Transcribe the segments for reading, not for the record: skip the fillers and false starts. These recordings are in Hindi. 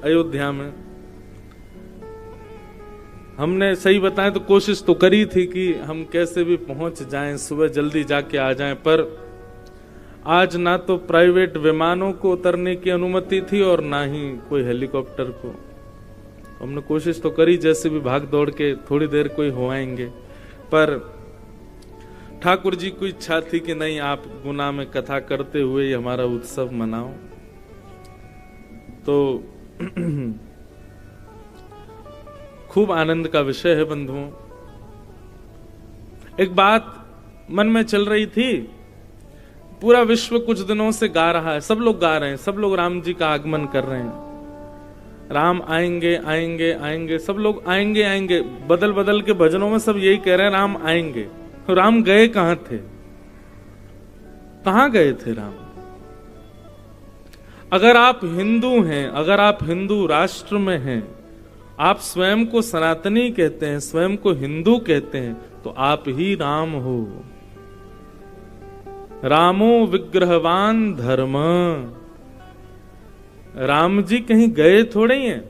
अयोध्या में हमने सही बताएं तो कोशिश तो करी थी कि हम कैसे भी पहुंच जाएं, सुबह जल्दी जाके आ जाएं, पर आज ना तो प्राइवेट विमानों को उतरने की अनुमति थी और ना ही कोई हेलीकॉप्टर को। हमने कोशिश तो करी जैसे भी भाग दौड़ के थोड़ी देर कोई हो आएंगे, पर ठाकुर जी की इच्छा थी कि नहीं, आप गुना में कथा करते हुए हमारा उत्सव मनाओ। तो खूब आनंद का विषय है बंधुओं। एक बात मन में चल रही थी, पूरा विश्व कुछ दिनों से गा रहा है, सब लोग गा रहे हैं, सब लोग राम जी का आगमन कर रहे हैं, राम आएंगे आएंगे आएंगे, सब लोग आएंगे आएंगे, बदल बदल के भजनों में सब यही कह रहे हैं राम आएंगे। राम गए कहां थे? कहां गए थे राम? अगर आप हिंदू हैं, अगर आप हिंदू राष्ट्र में हैं, आप स्वयं को सनातनी कहते हैं, स्वयं को हिंदू कहते हैं, तो आप ही राम हो। रामो विग्रहवान धर्म। राम जी कहीं गए थोड़े ही हैं।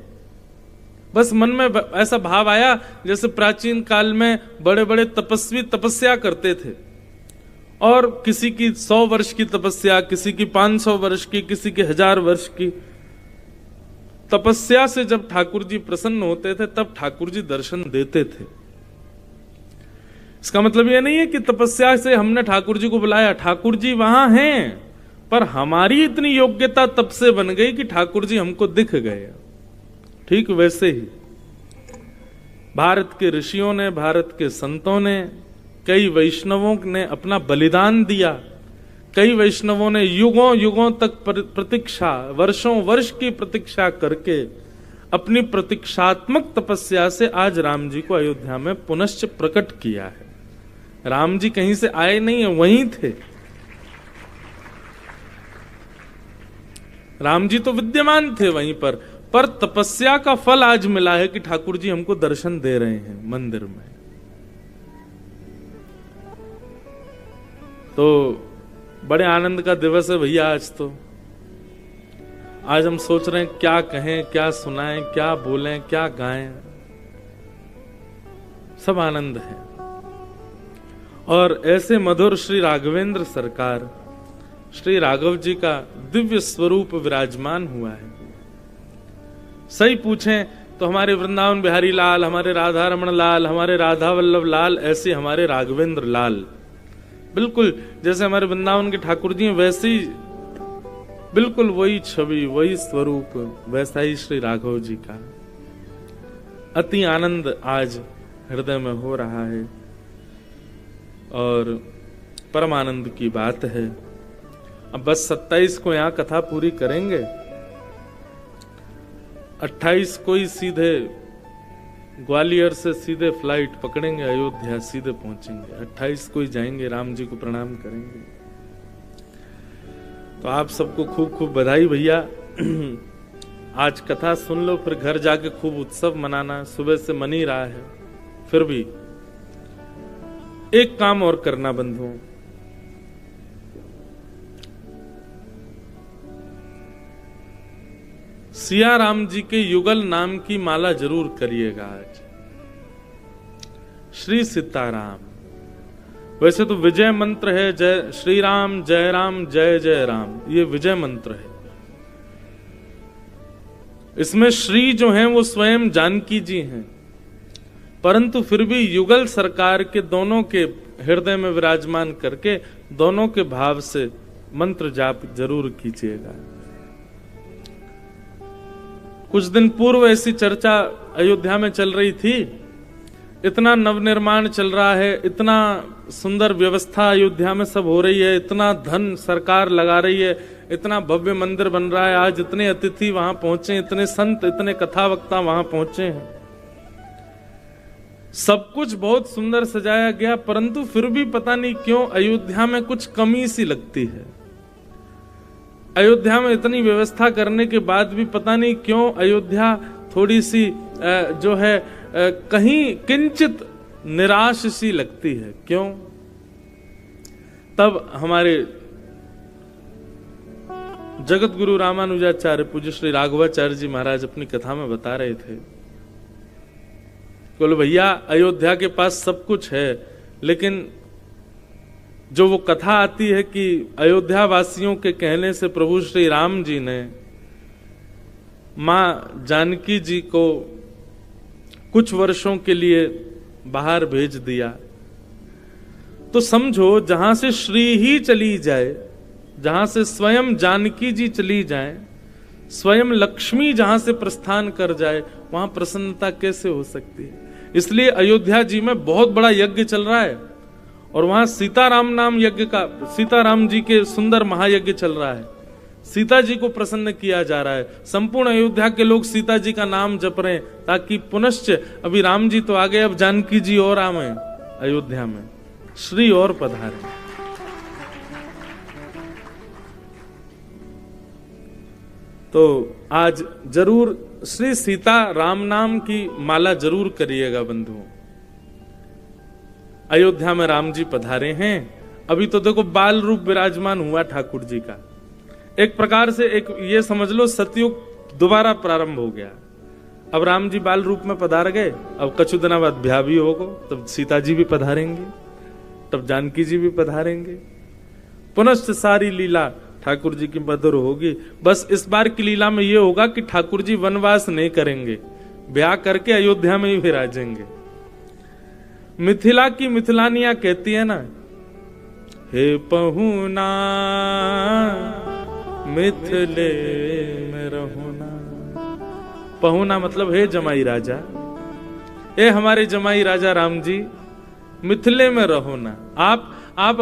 बस मन में ऐसा भाव आया जैसे प्राचीन काल में बड़े बड़े तपस्वी तपस्या करते थे, और किसी की 100 वर्ष की तपस्या, किसी की 500 वर्ष की, किसी की 1000 वर्ष की तपस्या से जब ठाकुर जी प्रसन्न होते थे तब ठाकुर जी दर्शन देते थे। इसका मतलब यह नहीं है कि तपस्या से हमने ठाकुर जी को बुलाया, ठाकुर जी वहां हैं, पर हमारी इतनी योग्यता तब से बन गई कि ठाकुर जी हमको दिख गए। ठीक वैसे ही भारत के ऋषियों ने, भारत के संतों ने, कई वैष्णवों ने अपना बलिदान दिया, कई वैष्णवों ने युगों युगों तक प्रतीक्षा, वर्षों वर्ष की प्रतीक्षा करके अपनी प्रतीक्षात्मक तपस्या से आज राम जी को अयोध्या में पुनश्च प्रकट किया है। राम जी कहीं से आए नहीं है, वहीं थे। राम जी तो विद्यमान थे वहीं पर तपस्या का फल आज मिला है कि ठाकुर जी हमको दर्शन दे रहे हैं मंदिर में। तो बड़े आनंद का दिवस है भैया आज। तो आज हम सोच रहे हैं क्या कहें, क्या सुनाएं, क्या बोलें, क्या गाएं, सब आनंद है। और ऐसे मधुर श्री राघवेंद्र सरकार, श्री राघव जी का दिव्य स्वरूप विराजमान हुआ है। सही पूछें तो हमारे वृंदावन बिहारी लाल, हमारे राधा रमण लाल, हमारे राधा वल्लभ लाल, ऐसे हमारे राघवेंद्र लाल, बिल्कुल जैसे हमारे वृंदावन के ठाकुर जी वैसे ही, बिल्कुल वही छवि, वही स्वरूप, वैसा ही श्री राघव जी का। अति आनंद आज हृदय में हो रहा है और परम आनंद की बात है। अब बस 27 को यहां कथा पूरी करेंगे, 28 को ही सीधे ग्वालियर से सीधे फ्लाइट पकड़ेंगे, अयोध्या सीधे पहुंचेंगे, 28 को ही जाएंगे, राम जी को प्रणाम करेंगे। तो आप सबको खूब खूब बधाई भैया। आज कथा सुन लो, फिर घर जाके खूब उत्सव मनाना, सुबह से मन ही रहा है। फिर भी एक काम और करना बंधुओं, सिया राम जी के युगल नाम की माला जरूर करिएगा आज। श्री सीताराम, वैसे तो विजय मंत्र है, जय श्री राम, जय राम, जय जय राम, ये विजय मंत्र है। इसमें श्री जो हैं वो स्वयं जानकी जी हैं, परंतु फिर भी युगल सरकार के दोनों के हृदय में विराजमान करके दोनों के भाव से मंत्र जाप जरूर कीजिएगा। कुछ दिन पूर्व ऐसी चर्चा अयोध्या में चल रही थी, इतना नवनिर्माण चल रहा है, इतना सुंदर व्यवस्था अयोध्या में सब हो रही है, इतना धन सरकार लगा रही है, इतना भव्य मंदिर बन रहा है, आज इतने अतिथि वहां पहुंचे, इतने संत, इतने कथा वक्ता वहां पहुंचे हैं, सब कुछ बहुत सुंदर सजाया गया, परंतु फिर भी पता नहीं क्यों अयोध्या में कुछ कमी सी लगती है। अयोध्या में इतनी व्यवस्था करने के बाद भी पता नहीं क्यों अयोध्या थोड़ी सी जो है कहीं किंचित निराश सी लगती है। क्यों? तब हमारे जगत गुरु रामानुजाचार्य पूज्य श्री राघवाचार्य जी महाराज अपनी कथा में बता रहे थे, बोले भैया अयोध्या के पास सब कुछ है, लेकिन जो वो कथा आती है कि अयोध्या वासियों के कहने से प्रभु श्री राम जी ने मां जानकी जी को कुछ वर्षों के लिए बाहर भेज दिया, तो समझो जहां से श्री ही चली जाए, जहां से स्वयं जानकी जी चली जाए, स्वयं लक्ष्मी जहां से प्रस्थान कर जाए, वहां प्रसन्नता कैसे हो सकती है। इसलिए अयोध्या जी में बहुत बड़ा यज्ञ चल रहा है और वहां सीताराम नाम यज्ञ का, सीताराम जी के सुंदर महायज्ञ चल रहा है। सीता जी को प्रसन्न किया जा रहा है। संपूर्ण अयोध्या के लोग सीता जी का नाम जप रहे हैं ताकि पुनश्च, अभी राम जी तो आ गए, अब जानकी जी और आवे अयोध्या में, श्री और पधारे। तो आज जरूर श्री सीता राम नाम की माला जरूर करिएगा बंधुओं। अयोध्या में राम जी पधारे हैं। अभी तो देखो बाल रूप विराजमान हुआ ठाकुर जी का। एक प्रकार से एक ये समझ लो सतयुग दोबारा प्रारंभ हो गया। अब राम जी बाल रूप में पधार गए, अब कछु दिना बाद ब्याह भी होगा, तब सीता जी भी पधारेंगे, तब जानकी जी भी पधारेंगे। पुनश्च सारी लीला ठाकुर जी की मधुर होगी। बस इस बार की लीला में ये होगा कि ठाकुर जी वनवास नहीं करेंगे, ब्याह करके अयोध्या में ही विराजेंगे। मिथिला की मिथिलानियां कहती है ना, हे पहुना मिथिले में रहोना। पहुना मतलब हे जमाई राजा, हे हमारे जमाई राजा राम जी, मिथिले में रहो ना। आप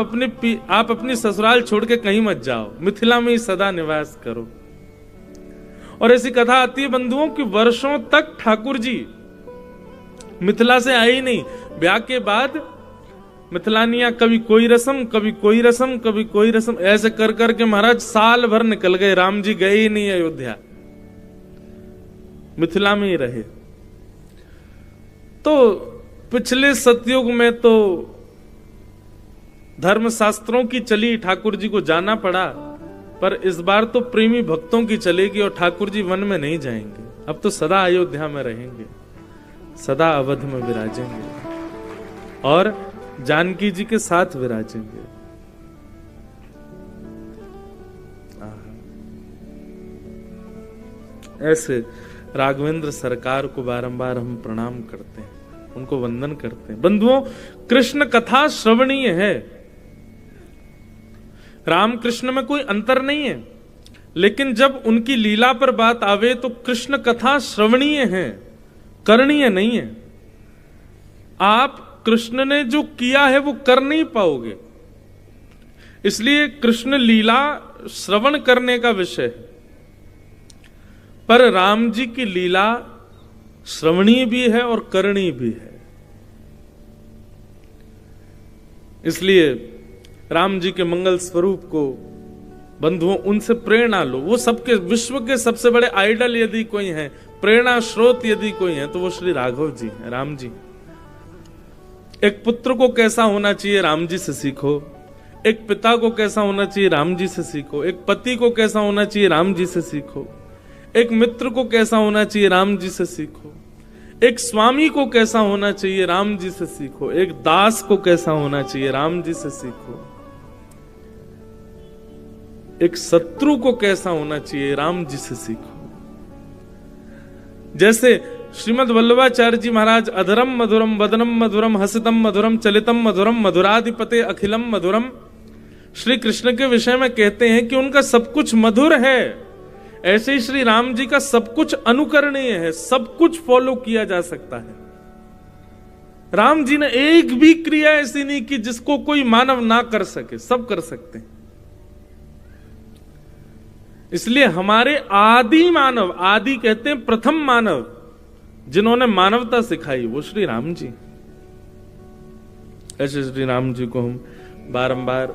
अपनी ससुराल छोड़ के कहीं मत जाओ, मिथिला में ही सदा निवास करो। और ऐसी कथा आती है बंधुओं कि वर्षों तक ठाकुर जी मिथिला से आए ही नहीं। ब्याह के बाद मिथिलानियां कभी कोई रस्म, कभी कोई रस्म, कभी कोई रस्म, ऐसे कर करके महाराज साल भर निकल गए। राम जी गए ही नहीं अयोध्या, मिथिला में ही रहे। तो पिछले सतयुग में तो धर्मशास्त्रों की चली, ठाकुर जी को जाना पड़ा, पर इस बार तो प्रेमी भक्तों की चलेगी और ठाकुर जी वन में नहीं जाएंगे। अब तो सदा अयोध्या में रहेंगे, सदा अवध में विराजेंगे और जानकी जी के साथ विराजेंगे। ऐसे राघवेंद्र सरकार को बारंबार हम प्रणाम करते हैं, उनको वंदन करते हैं। बंधुओं, कृष्ण कथा श्रवणीय है। राम कृष्ण में कोई अंतर नहीं है, लेकिन जब उनकी लीला पर बात आवे तो कृष्ण कथा श्रवणीय है, करणीय नहीं है। आप कृष्ण ने जो किया है वो कर नहीं पाओगे, इसलिए कृष्ण लीला श्रवण करने का विषय है। पर राम जी की लीला श्रवणीय भी है और करणीय भी है। इसलिए राम जी के मंगल स्वरूप को बंधुओं उनसे प्रेरणा लो। वो सबके विश्व के सबसे बड़े आइडल यदि कोई है, प्रेरणा स्रोत यदि कोई है, तो वो श्री राघव जी हैं, राम जी। एक पुत्र को कैसा होना चाहिए राम जी से सीखो, एक पिता को कैसा होना चाहिए राम जी से सीखो, एक पति को कैसा होना चाहिए राम जी से सीखो, एक मित्र को कैसा होना चाहिए राम जी से सीखो, एक स्वामी को कैसा होना चाहिए राम जी से सीखो, एक दास को कैसा होना चाहिए राम जी से सीखो, एक शत्रु को कैसा होना चाहिए राम जी से सीखो। जैसे श्रीमद वल्लभाचार्य जी महाराज अधरम मधुरम वदनम मधुरम हसितम मधुरम चलितम मधुरम मधुराधिपते अखिलम मधुरम श्री कृष्ण के विषय में कहते हैं कि उनका सब कुछ मधुर है। ऐसे ही श्री राम जी का सब कुछ अनुकरणीय है, सब कुछ फॉलो किया जा सकता है। राम जी ने एक भी क्रिया ऐसी नहीं की जिसको कोई मानव ना कर सके, सब कर सकते हैं। इसलिए हमारे आदि मानव, आदि कहते हैं प्रथम मानव, जिन्होंने मानवता सिखाई वो श्री राम जी। ऐसे श्री राम जी को हम बारंबार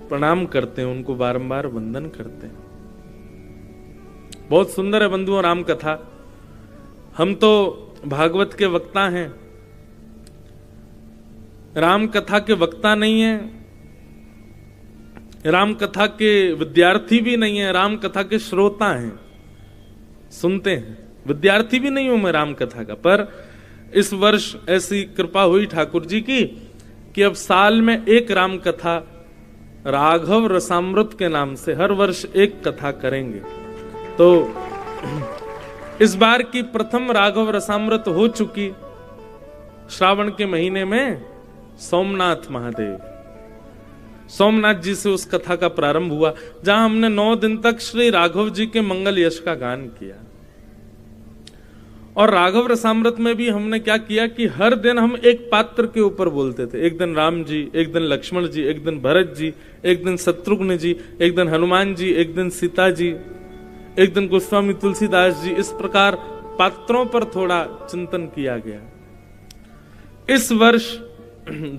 प्रणाम करते हैं, उनको बारंबार वंदन करते हैं। बहुत सुंदर है बंधुओं राम कथा। हम तो भागवत के वक्ता हैं, राम कथा के वक्ता नहीं है। राम कथा के विद्यार्थी भी नहीं है, राम कथा के श्रोता हैं, सुनते हैं। विद्यार्थी भी नहीं हूं मैं राम कथा का, पर इस वर्ष ऐसी कृपा हुई ठाकुर जी की कि अब साल में एक राम कथा राघव रसामृत के नाम से हर वर्ष एक कथा करेंगे। तो इस बार की प्रथम राघव रसामृत हो चुकी श्रावण के महीने में सोमनाथ महादेव, सोमनाथ जी से उस कथा का प्रारंभ हुआ, जहां हमने 9 दिन तक श्री राघव जी के मंगल यश का गान किया। और राघव रसामृत में भी हमने क्या किया कि हर दिन हम एक पात्र के ऊपर बोलते थे। एक दिन राम जी, एक दिन लक्ष्मण जी, एक दिन भरत जी, एक दिन शत्रुघ्न जी, एक दिन हनुमान जी, एक दिन सीता जी, एक दिन गोस्वामी तुलसीदास जी। इस प्रकार पात्रों पर थोड़ा चिंतन किया गया। इस वर्ष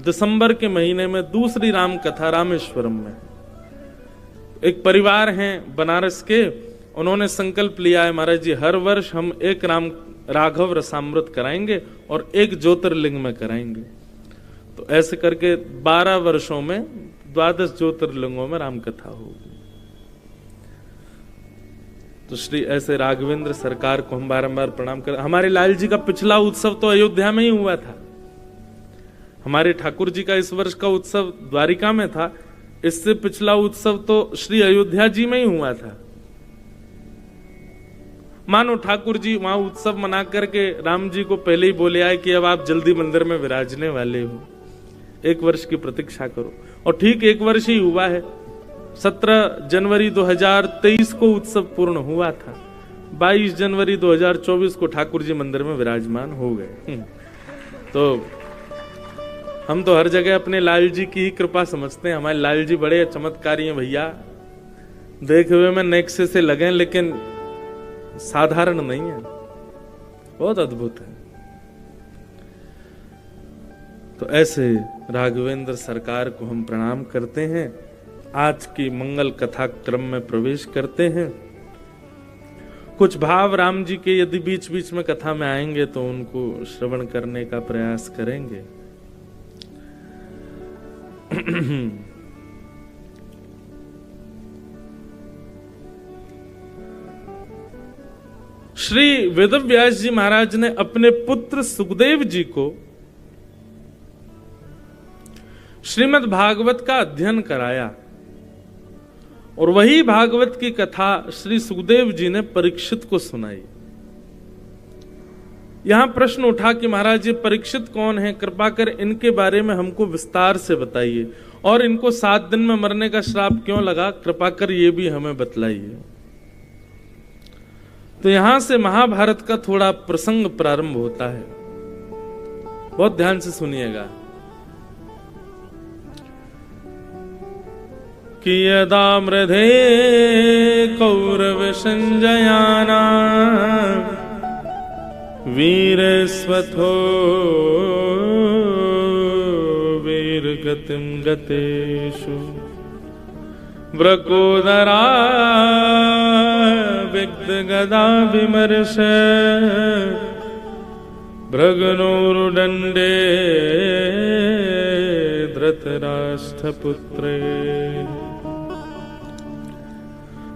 दिसंबर के महीने में दूसरी राम कथा रामेश्वरम में एक परिवार हैं बनारस के, उन्होंने संकल्प लिया है महाराज जी हर वर्ष हम एक राघव रसामृत कराएंगे और एक ज्योतिर्लिंग में कराएंगे। तो ऐसे करके 12 वर्षों में 12 ज्योतिर्लिंगों में राम कथा होगी। तो श्री ऐसे राघवेंद्र सरकार को हम बारंबार प्रणाम कर। हमारे लाल जी का पिछला उत्सव तो अयोध्या में ही हुआ था, हमारे ठाकुर जी का इस वर्ष का उत्सव द्वारिका में था, इससे पिछला उत्सव तो श्री अयोध्या जी में ही हुआ था। मानो ठाकुर जी वहां उत्सव मना करके राम जी को पहले ही बोले आए कि अब आप जल्दी मंदिर में विराजने वाले हो, 1 वर्ष की प्रतीक्षा करो। और ठीक 1 वर्ष ही हुआ है। 17 जनवरी 2023 को उत्सव पूर्ण हुआ था, 22 जनवरी 2024 को ठाकुर जी मंदिर में विराजमान हो गए। तो हम तो हर जगह अपने लाल जी की ही कृपा समझते हैं। हमारे लाल जी बड़े चमत्कारी हैं भैया, देखे हुए में नेक्से से लगे, लेकिन साधारण नहीं है, बहुत अद्भुत है। तो ऐसे राघवेंद्र सरकार को हम प्रणाम करते हैं। आज की मंगल कथा क्रम में प्रवेश करते हैं। कुछ भाव राम जी के यदि बीच बीच में कथा में आएंगे तो उनको श्रवण करने का प्रयास करेंगे। श्री वेदव्यास जी महाराज ने अपने पुत्र सुखदेव जी को श्रीमद् भागवत का अध्ययन कराया और वही भागवत की कथा श्री सुखदेव जी ने परीक्षित को सुनाई। यहां प्रश्न उठा कि महाराज ये परीक्षित कौन है, कृपा कर इनके बारे में हमको विस्तार से बताइए, और इनको 7 दिन में मरने का श्राप क्यों लगा, कृपा कर ये भी हमें बतलाइए। तो यहां से महाभारत का थोड़ा प्रसंग प्रारंभ होता है, बहुत ध्यान से सुनिएगा। कि यदा मृधे कौरव संजयाना वीरस्वथो वीरगतिं गतेषु वृकोदरा विग्धगदा विमर्श भृगनोरुदण्डे धृतराष्ट्रपुत्रे।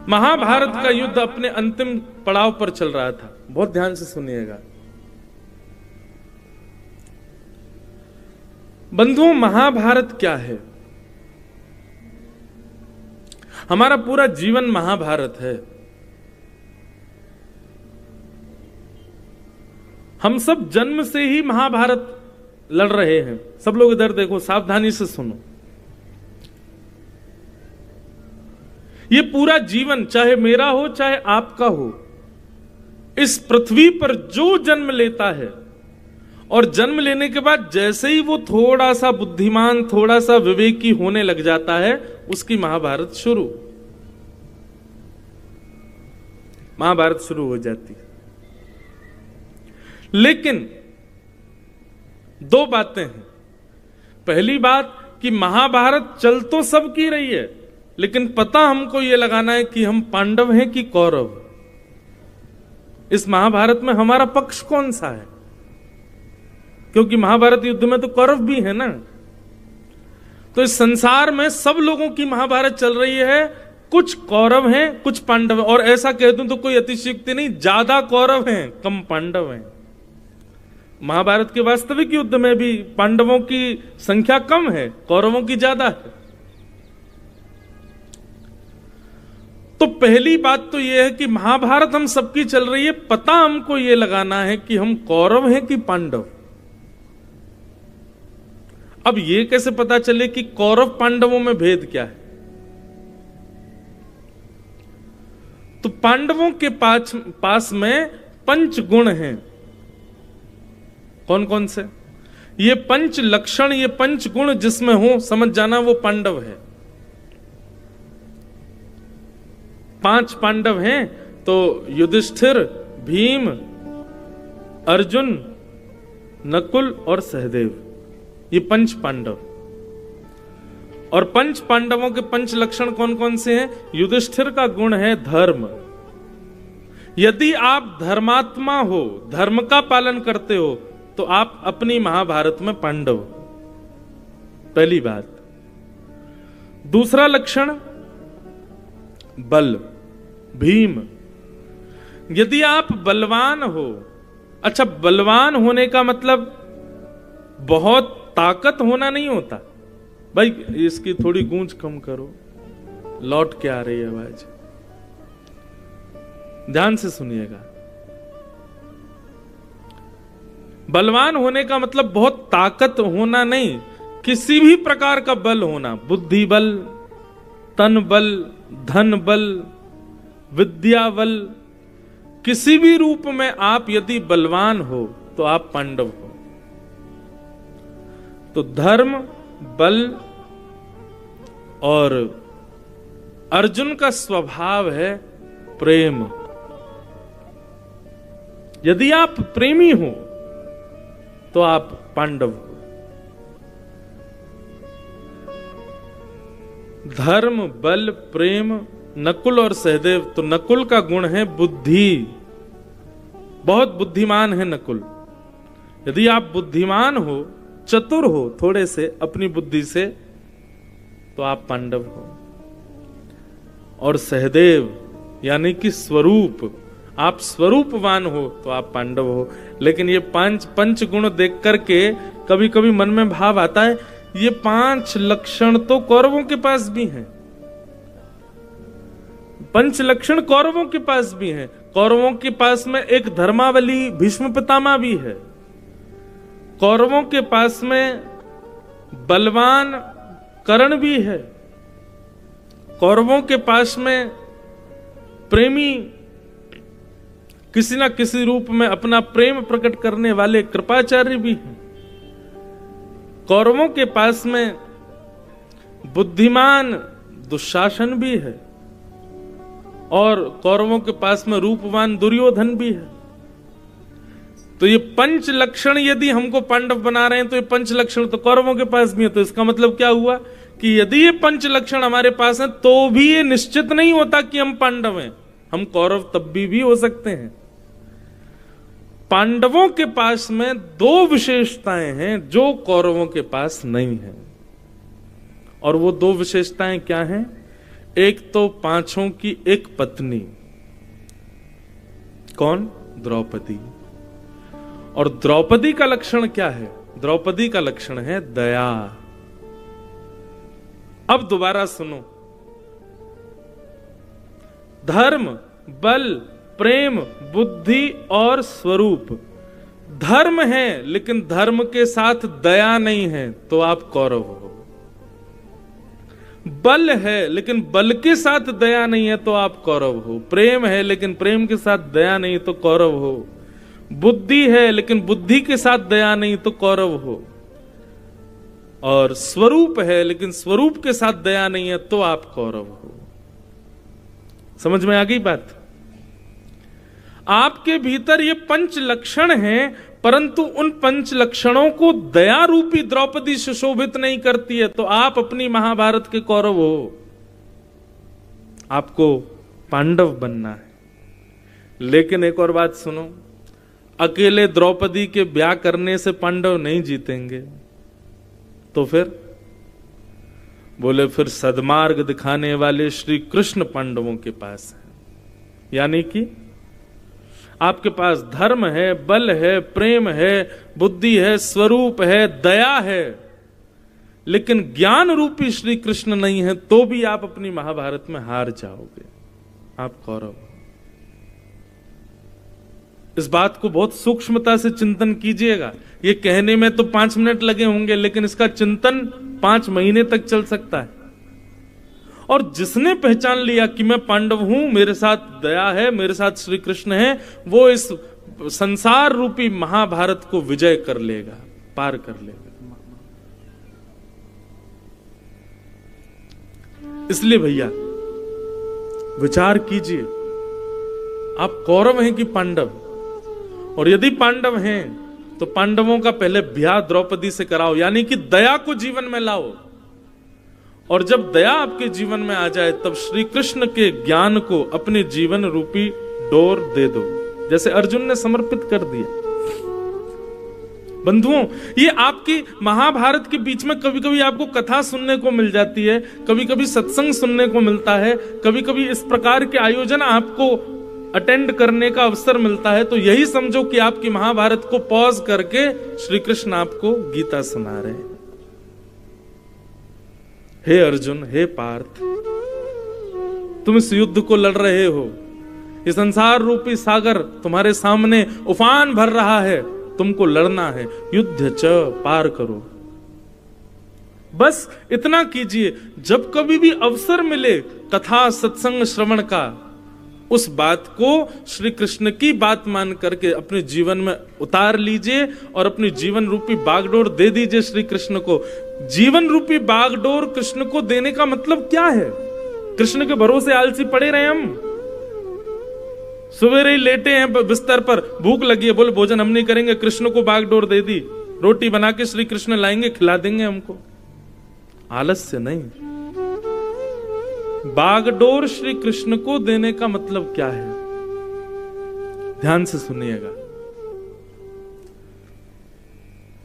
महाभारत का युद्ध अपने अंतिम पड़ाव पर चल रहा था, बहुत ध्यान से सुनिएगा बंधुओं। महाभारत क्या है? हमारा पूरा जीवन महाभारत है। हम सब जन्म से ही महाभारत लड़ रहे हैं। सब लोग इधर देखो, सावधानी से सुनो। ये पूरा जीवन, चाहे मेरा हो चाहे आपका हो, इस पृथ्वी पर जो जन्म लेता है और जन्म लेने के बाद जैसे ही वो थोड़ा सा बुद्धिमान, थोड़ा सा विवेकी होने लग जाता है, उसकी महाभारत शुरू हो जाती है। लेकिन 2 बातें हैं। पहली बात कि महाभारत चल तो सब की रही है, लेकिन पता हमको यह लगाना है कि हम पांडव हैं कि कौरव। इस महाभारत में हमारा पक्ष कौन सा है, क्योंकि महाभारत युद्ध में तो कौरव भी है ना। तो इस संसार में सब लोगों की महाभारत चल रही है, कुछ कौरव हैं कुछ पांडव हैं, और ऐसा कह दूं तो कोई अतिशयोक्ति नहीं, ज्यादा कौरव हैं कम पांडव हैं। महाभारत के वास्तविक युद्ध में भी पांडवों की संख्या कम है, कौरवों की ज्यादा है। तो पहली बात तो यह है कि महाभारत हम सबकी चल रही है, पता हमको यह लगाना है कि हम कौरव हैं कि पांडव। अब यह कैसे पता चले कि कौरव पांडवों में भेद क्या है? तो पांडवों के पास में पंच गुण हैं। कौन कौन से? ये पंच लक्षण, ये पंच गुण जिसमें हो, समझ जाना वो पांडव है। 5 पांडव हैं तो युधिष्ठिर, भीम, अर्जुन, नकुल और सहदेव, ये 5 पांडव। और 5 पांडवों के 5 लक्षण कौन कौन से हैं? युधिष्ठिर का गुण है धर्म। यदि आप धर्मात्मा हो, धर्म का पालन करते हो, तो आप अपनी महाभारत में पांडव, पहली बात। दूसरा लक्षण बल, भीम। यदि आप बलवान हो, अच्छा बलवान होने का मतलब बहुत ताकत होना नहीं होता भाई, इसकी थोड़ी गूंज कम करो, लौट के आ रही है आवाज, ध्यान से सुनिएगा। बलवान होने का मतलब बहुत ताकत होना नहीं, किसी भी प्रकार का बल होना, बुद्धि बल, तन बल, धन बल, विद्या बल, किसी भी रूप में आप यदि बलवान हो तो आप पांडव हो। तो धर्म, बल, और अर्जुन का स्वभाव है प्रेम। यदि आप प्रेमी हो तो आप पांडव हो। धर्म, बल, प्रेम, नकुल और सहदेव। तो नकुल का गुण है बुद्धि, बहुत बुद्धिमान है नकुल। यदि आप बुद्धिमान हो, चतुर हो थोड़े से अपनी बुद्धि से, तो आप पांडव हो। और सहदेव यानी कि स्वरूप, आप स्वरूपवान हो तो आप पांडव हो। लेकिन ये 5 पंच गुण देख करके कभी कभी मन में भाव आता है, ये 5 लक्षण तो कौरवों के पास भी हैं, 5 लक्षण कौरवों के पास भी हैं। कौरवों के पास में एक धर्मावली भीष्म पितामह भी है, कौरवों के पास में बलवान कर्ण भी है, कौरवों के पास में प्रेमी, किसी ना किसी रूप में अपना प्रेम प्रकट करने वाले कृपाचार्य भी हैं, कौरवों के पास में बुद्धिमान दुशासन भी है, और कौरवों के पास में रूपवान दुर्योधन भी है। तो ये 5 लक्षण यदि हमको पांडव बना रहे हैं, तो ये 5 लक्षण तो कौरवों के पास भी है। तो इसका मतलब क्या हुआ कि यदि ये 5 लक्षण हमारे पास हैं, तो भी ये निश्चित नहीं होता कि हम पांडव हैं, हम कौरव तब भी हो सकते हैं। पांडवों के पास में 2 विशेषताएं हैं जो कौरवों के पास नहीं है, और वो 2 विशेषताएं क्या हैं? एक तो 5 की एक पत्नी, कौन? द्रौपदी। और द्रौपदी का लक्षण क्या है? द्रौपदी का लक्षण है दया। अब दोबारा सुनो, धर्म, बल, प्रेम, बुद्धि और स्वरूप। धर्म है लेकिन धर्म के साथ दया नहीं है तो आप कौरव हो। बल है लेकिन बल के साथ दया नहीं है तो आप कौरव हो। प्रेम है लेकिन प्रेम के साथ दया नहीं तो कौरव हो। बुद्धि है लेकिन बुद्धि के साथ दया नहीं तो कौरव हो। और स्वरूप है लेकिन स्वरूप के साथ दया नहीं है तो आप कौरव हो। समझ में आ गई बात? आपके भीतर ये 5 लक्षण हैं, परंतु उन 5 लक्षणों को दया रूपी द्रौपदी सुशोभित नहीं करती है, तो आप अपनी महाभारत के कौरव हो। आपको पांडव बनना है। लेकिन एक और बात सुनो, अकेले द्रौपदी के ब्याह करने से पांडव नहीं जीतेंगे। तो फिर बोले फिर सद्मार्ग दिखाने वाले श्री कृष्ण पांडवों के पास है। यानी कि आपके पास धर्म है, बल है, प्रेम है, बुद्धि है, स्वरूप है, दया है, लेकिन ज्ञान रूपी श्री कृष्ण नहीं है, तो भी आप अपनी महाभारत में हार जाओगे। आप कौरव। इस बात को बहुत सूक्ष्मता से चिंतन कीजिएगा। ये कहने में तो 5 मिनट लगे होंगे, लेकिन इसका चिंतन 5 महीने तक चल सकता है। और जिसने पहचान लिया कि मैं पांडव हूं, मेरे साथ दया है, मेरे साथ श्री कृष्ण है, वो इस संसार रूपी महाभारत को विजय कर लेगा, पार कर लेगा। इसलिए भैया विचार कीजिए, आप कौरव हैं कि पांडव? और यदि पांडव हैं तो पांडवों का पहले ब्याह द्रौपदी से कराओ, यानी कि दया को जीवन में लाओ। और जब दया आपके जीवन में आ जाए, तब श्री कृष्ण के ज्ञान को अपने जीवन रूपी डोर दे दो, जैसे अर्जुन ने समर्पित कर दिया। बंधुओं, ये आपकी महाभारत के बीच में कभी कभी आपको कथा सुनने को मिल जाती है, कभी कभी सत्संग सुनने को मिलता है, कभी कभी इस प्रकार के आयोजन आपको अटेंड करने का अवसर मिलता है, तो यही समझो कि आपकी महाभारत को पॉज करके श्री कृष्ण आपको गीता सुना रहे हैं। हे अर्जुन, हे पार्थ, तुम इस युद्ध को लड़ रहे हो, ये संसार रूपी सागर तुम्हारे सामने उफान भर रहा है, तुमको लड़ना है, युद्ध च पार करो। बस इतना कीजिए, जब कभी भी अवसर मिले कथा सत्संग श्रवण का, उस बात को श्री कृष्ण की बात मान करके अपने जीवन में उतार लीजिए और अपनी जीवन रूपी बागडोर दे दीजिए श्री कृष्ण को। जीवन रूपी बागडोर कृष्ण को देने का मतलब क्या है? कृष्ण के भरोसे आलसी पड़े रहे हम, सवेरे ही लेटे हैं बिस्तर पर, भूख लगी है, बोले भोजन हम नहीं करेंगे, कृष्ण को बागडोर दे दी, रोटी बना के श्री कृष्ण लाएंगे, खिला देंगे हमको। आलस्य नहीं, बागडोर श्री कृष्ण को देने का मतलब क्या है? ध्यान से सुनिएगा,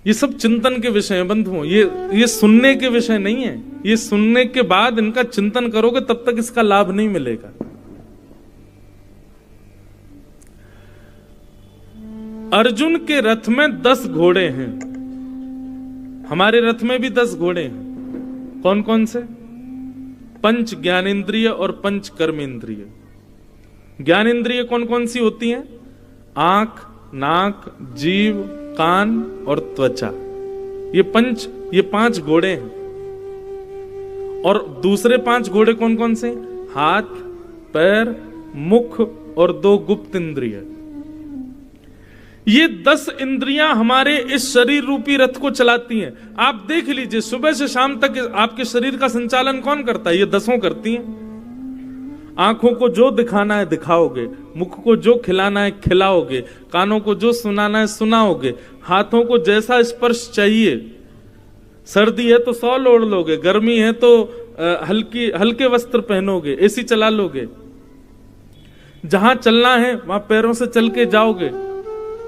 ये सब चिंतन के विषय हैं बंधुओं, ये सुनने के विषय नहीं है। ये सुनने के बाद इनका चिंतन करोगे तब तक इसका लाभ नहीं मिलेगा। अर्जुन के रथ में 10 घोड़े हैं, हमारे रथ में भी 10 घोड़े हैं। कौन कौन से? पंच ज्ञानेंद्रिय और पंच कर्मेंद्रिय। ज्ञानेंद्रिय कौन कौन सी होती हैं? आंख, नाक, जीव, कान और त्वचा। ये 5 घोड़े हैं। और दूसरे 5 घोड़े कौन कौन से? हाथ, पैर, मुख और 2 गुप्त इंद्रिय। ये 10 इंद्रियां हमारे इस शरीर रूपी रथ को चलाती हैं। आप देख लीजिए, सुबह से शाम तक आपके शरीर का संचालन कौन करता है? ये 10 करती हैं। आंखों को जो दिखाना है दिखाओगे, मुख को जो खिलाना है खिलाओगे, कानों को जो सुनाना है सुनाओगे, हाथों को जैसा स्पर्श चाहिए, सर्दी है तो शॉल ओढ़ लोगे, गर्मी है तो हल्के वस्त्र पहनोगे, एसी चला लोगे, जहां चलना है वहां पैरों से चल के जाओगे,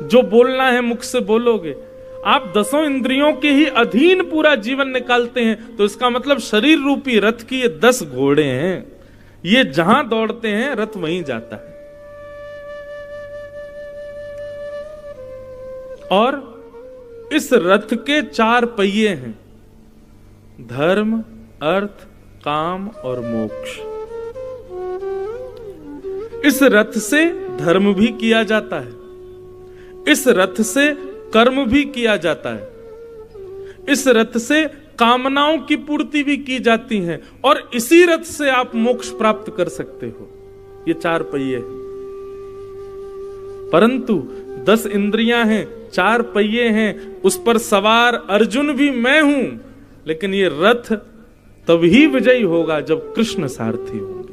जो बोलना है मुख से बोलोगे। आप 10 इंद्रियों के ही अधीन पूरा जीवन निकालते हैं, तो इसका मतलब शरीर रूपी रथ की ये 10 घोड़े हैं। ये जहां दौड़ते हैं रथ वहीं जाता है। और इस रथ के 4 पहिए हैं, धर्म, अर्थ, काम और मोक्ष। इस रथ से धर्म भी किया जाता है, इस रथ से कर्म भी किया जाता है, इस रथ से कामनाओं की पूर्ति भी की जाती है, और इसी रथ से आप मोक्ष प्राप्त कर सकते हो। ये 4 पहिए हैं। परंतु 10 इंद्रियां हैं, 4 पहिए हैं, उस पर सवार अर्जुन भी मैं हूं, लेकिन ये रथ तभी विजयी होगा जब कृष्ण सारथी होंगे।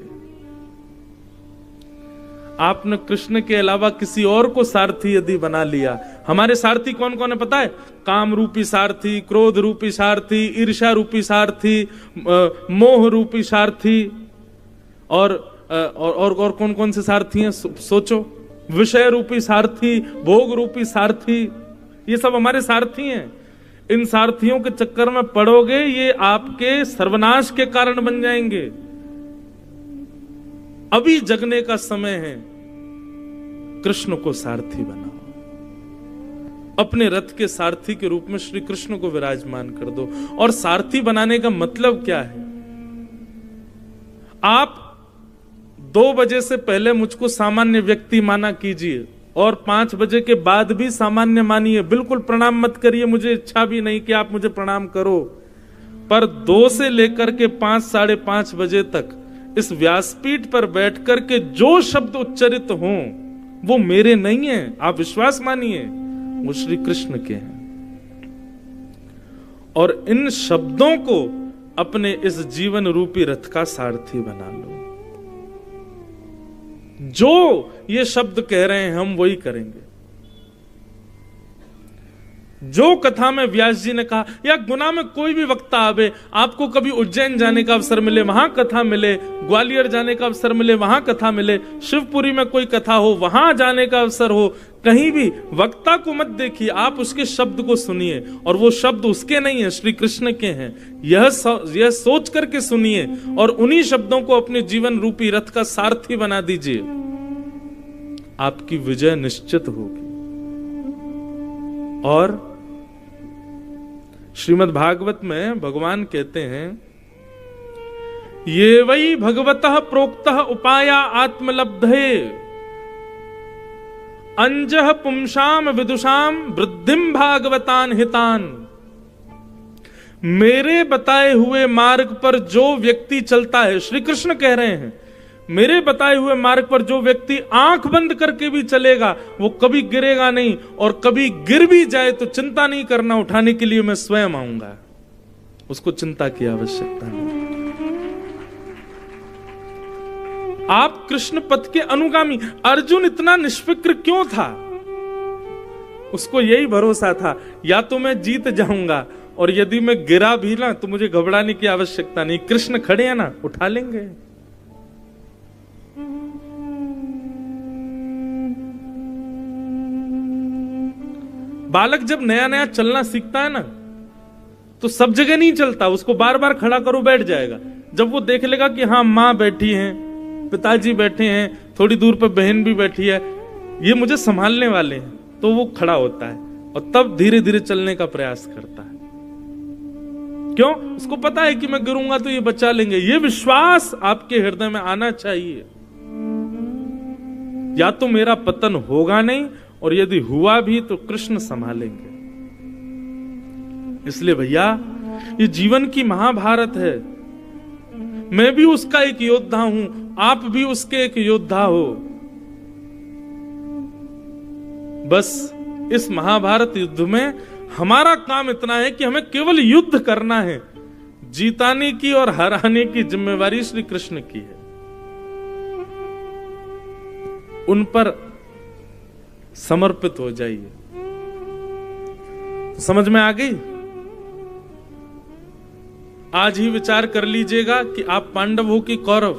आपने कृष्ण के अलावा किसी और को सारथी यदि बना लिया, हमारे सारथी कौन कौन है पता है? काम रूपी सारथी, क्रोध रूपी सारथी, ईर्ष्या रूपी सारथी, मोह रूपी सारथी, और कौन कौन से सारथी हैं सोचो? विषय रूपी सारथी, भोग रूपी सारथी, ये सब हमारे सारथी हैं। इन सारथियों के चक्कर में पड़ोगे, ये आपके सर्वनाश के कारण बन जाएंगे। अभी जगने का समय है, कृष्ण को सारथी बनाओ, अपने रथ के सारथी के रूप में श्री कृष्ण को विराजमान कर दो। और सारथी बनाने का मतलब क्या है? आप 2 बजे से पहले मुझको सामान्य व्यक्ति माना कीजिए और 5 बजे के बाद भी सामान्य मानिए, बिल्कुल प्रणाम मत करिए, मुझे इच्छा भी नहीं कि आप मुझे प्रणाम करो, पर 2 से लेकर के 5, साढ़े 5 बजे तक इस व्यासपीठ पर बैठकर के जो शब्द उच्चरित हों वो मेरे नहीं है, आप विश्वास मानिए, वो श्री कृष्ण के हैं। और इन शब्दों को अपने इस जीवन रूपी रथ का सारथी बना लो। जो ये शब्द कह रहे हैं हम वही करेंगे। जो कथा में व्यास जी ने कहा, या गुना में कोई भी वक्ता आवे, आपको कभी उज्जैन जाने का अवसर मिले वहां कथा मिले, ग्वालियर जाने का अवसर मिले वहां कथा मिले, शिवपुरी में कोई कथा हो वहां जाने का अवसर हो, कहीं भी वक्ता को मत देखिए, आप उसके शब्द को सुनिए, और वो शब्द उसके नहीं है, श्री कृष्ण के हैं। यह सोच करके सुनिए और उन्हीं शब्दों को अपने जीवन रूपी रथ का सारथी बना दीजिए, आपकी विजय निश्चित होगी। और श्रीमद् भागवत में भगवान कहते हैं, ये वही भगवतः प्रोक्तः उपाया आत्मलब्धे अंजः पुंसाम विदुषाम वृद्धिम भागवतान हितान। मेरे बताए हुए मार्ग पर जो व्यक्ति चलता है, श्री कृष्ण कह रहे हैं, मेरे बताए हुए मार्ग पर जो व्यक्ति आंख बंद करके भी चलेगा वो कभी गिरेगा नहीं, और कभी गिर भी जाए तो चिंता नहीं करना, उठाने के लिए मैं स्वयं आऊंगा, उसको चिंता की आवश्यकता नहीं। आप कृष्ण पथ के अनुगामी। अर्जुन इतना निष्फिक्र क्यों था? उसको यही भरोसा था, या तो मैं जीत जाऊंगा, और यदि मैं गिरा भी ना तो मुझे घबराने की आवश्यकता नहीं, कृष्ण खड़े हैं ना, उठा लेंगे। बालक जब नया नया चलना सीखता है ना तो सब जगह नहीं चलता, उसको बार बार खड़ा करो बैठ जाएगा। जब वो देख लेगा कि हाँ माँ बैठी हैं, पिताजी बैठे हैं, थोड़ी दूर पर बहन भी बैठी है, ये मुझे संभालने वाले हैं, तो वो खड़ा होता है और तब धीरे धीरे चलने का प्रयास करता है। क्यों? उसको पता है कि मैं गिरूंगा तो ये बचा लेंगे। ये विश्वास आपके हृदय में आना चाहिए, या तो मेरा पतन होगा नहीं, और यदि हुआ भी तो कृष्ण संभालेंगे। इसलिए भैया ये जीवन की महाभारत है, मैं भी उसका एक योद्धा हूं, आप भी उसके एक योद्धा हो। बस इस महाभारत युद्ध में हमारा काम इतना है कि हमें केवल युद्ध करना है, जीताने की और हराने की जिम्मेवारी श्री कृष्ण की है। उन पर समर्पित हो जाइए। समझ में आ गई? आज ही विचार कर लीजिएगा कि आप पांडव हो कि कौरव,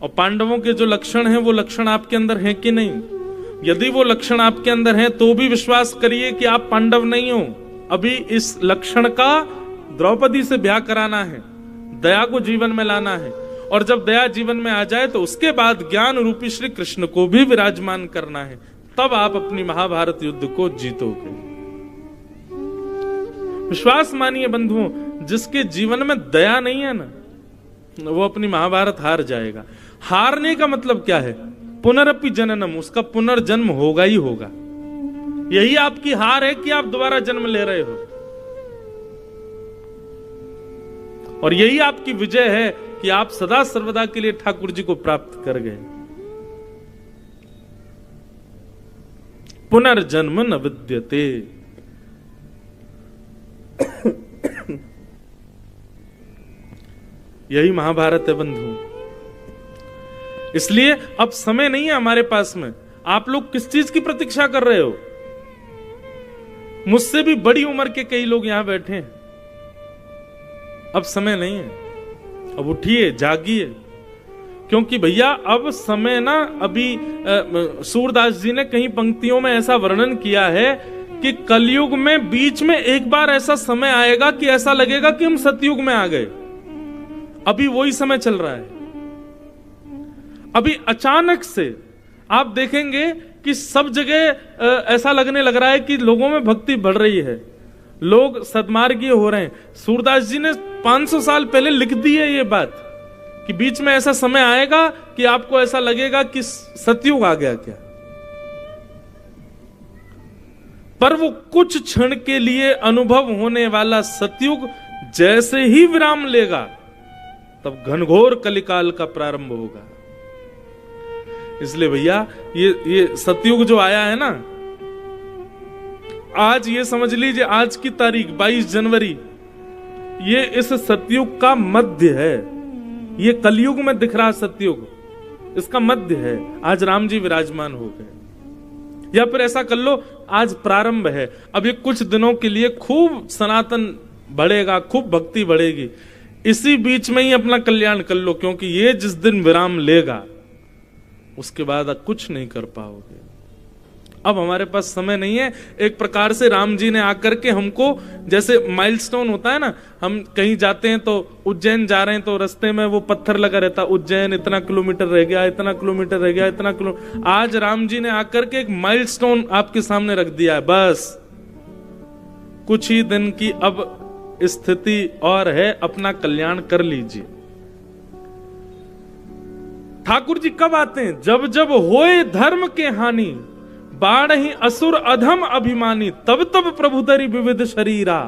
और पांडवों के जो लक्षण हैं वो लक्षण आपके अंदर हैं कि नहीं। यदि वो लक्षण आपके अंदर हैं तो भी विश्वास करिए कि आप पांडव नहीं हो। अभी इस लक्षण का द्रौपदी से ब्याह कराना है, दया को जीवन में लाना है, और जब दया जीवन में आ जाए तो उसके बाद ज्ञान रूपी श्री कृष्ण को भी विराजमान करना है, तब आप अपनी महाभारत युद्ध को जीतोगे। विश्वास मानिए बंधुओं, जिसके जीवन में दया नहीं है ना, वो अपनी महाभारत हार जाएगा। हारने का मतलब क्या है? पुनरपि जननम, उसका पुनर्जन्म होगा ही होगा। यही आपकी हार है कि आप दोबारा जन्म ले रहे हो, और यही आपकी विजय है कि आप सदा सर्वदा के लिए ठाकुर जी को प्राप्त कर गए। पुनर्जन्म न विद्यते। यही महाभारत है बंधु। इसलिए अब समय नहीं है हमारे पास में। आप लोग किस चीज की प्रतीक्षा कर रहे हो? मुझसे भी बड़ी उम्र के कई लोग यहां बैठे हैं। अब समय नहीं है, अब उठिए, जागिए, क्योंकि भैया अब समय ना, अभी सूरदास जी ने कहीं पंक्तियों में ऐसा वर्णन किया है कि कलयुग में बीच में एक बार ऐसा समय आएगा कि ऐसा लगेगा कि हम सतयुग में आ गए। अभी वही समय चल रहा है। अभी अचानक से आप देखेंगे कि सब जगह ऐसा लगने लग रहा है कि लोगों में भक्ति बढ़ रही है, लोग सद्मार्गीय हो रहे हैं। सूरदास जी ने 500 साल पहले लिख दी है ये बात कि बीच में ऐसा समय आएगा कि आपको ऐसा लगेगा कि सतयुग आ गया क्या। पर वो कुछ क्षण के लिए अनुभव होने वाला सतयुग जैसे ही विराम लेगा तब घनघोर कलिकाल का प्रारंभ होगा। इसलिए भैया ये सतयुग जो आया है ना, आज ये समझ लीजिए, आज की तारीख 22 जनवरी, ये इस सतयुग का मध्य है। ये कलयुग में दिख रहा सतयुग, इसका मध्य है। आज राम जी विराजमान हो गए, या फिर ऐसा कर लो आज प्रारंभ है। अब ये कुछ दिनों के लिए खूब सनातन बढ़ेगा, खूब भक्ति बढ़ेगी। इसी बीच में ही अपना कल्याण कर लो, क्योंकि ये जिस दिन विराम लेगा उसके बाद कुछ नहीं कर पाओगे। अब हमारे पास समय नहीं है। एक प्रकार से राम जी ने आकर के हमको, जैसे माइलस्टोन होता है ना, हम कहीं जाते हैं तो उज्जैन जा रहे हैं तो रास्ते में वो पत्थर लगा रहता, उज्जैन इतना किलोमीटर रह गया, इतना किलोमीटर रह गया, इतना किलोमीटर। आज राम जी ने आकर के एक माइलस्टोन आपके सामने रख दिया है। बस कुछ ही दिन की अब स्थिति और है, अपना कल्याण कर लीजिए। ठाकुर जी कब आते हैं? जब जब होए धर्म के हानि, बाढ़ ही असुर अधम अभिमानी, तब तब प्रभु धरि विविध शरीरा।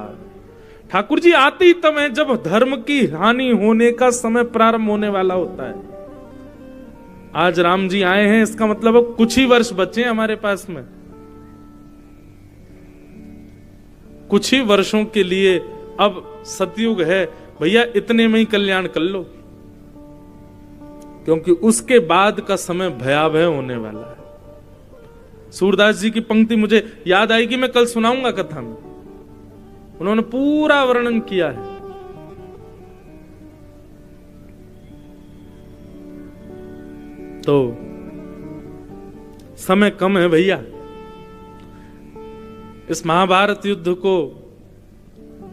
ठाकुर जी आते ही तब है जब धर्म की हानि होने का समय प्रारंभ होने वाला होता है। आज राम जी आए हैं, इसका मतलब अब कुछ ही वर्ष बचे हैं हमारे पास में। कुछ ही वर्षों के लिए अब सतयुग है भैया, इतने में ही कल्याण कर लो, क्योंकि उसके बाद का समय भयावह होने वाला है। सूरदास जी की पंक्ति मुझे याद आएगी, मैं कल सुनाऊंगा कथा में। उन्होंने पूरा वर्णन किया है। तो समय कम है भैया, इस महाभारत युद्ध को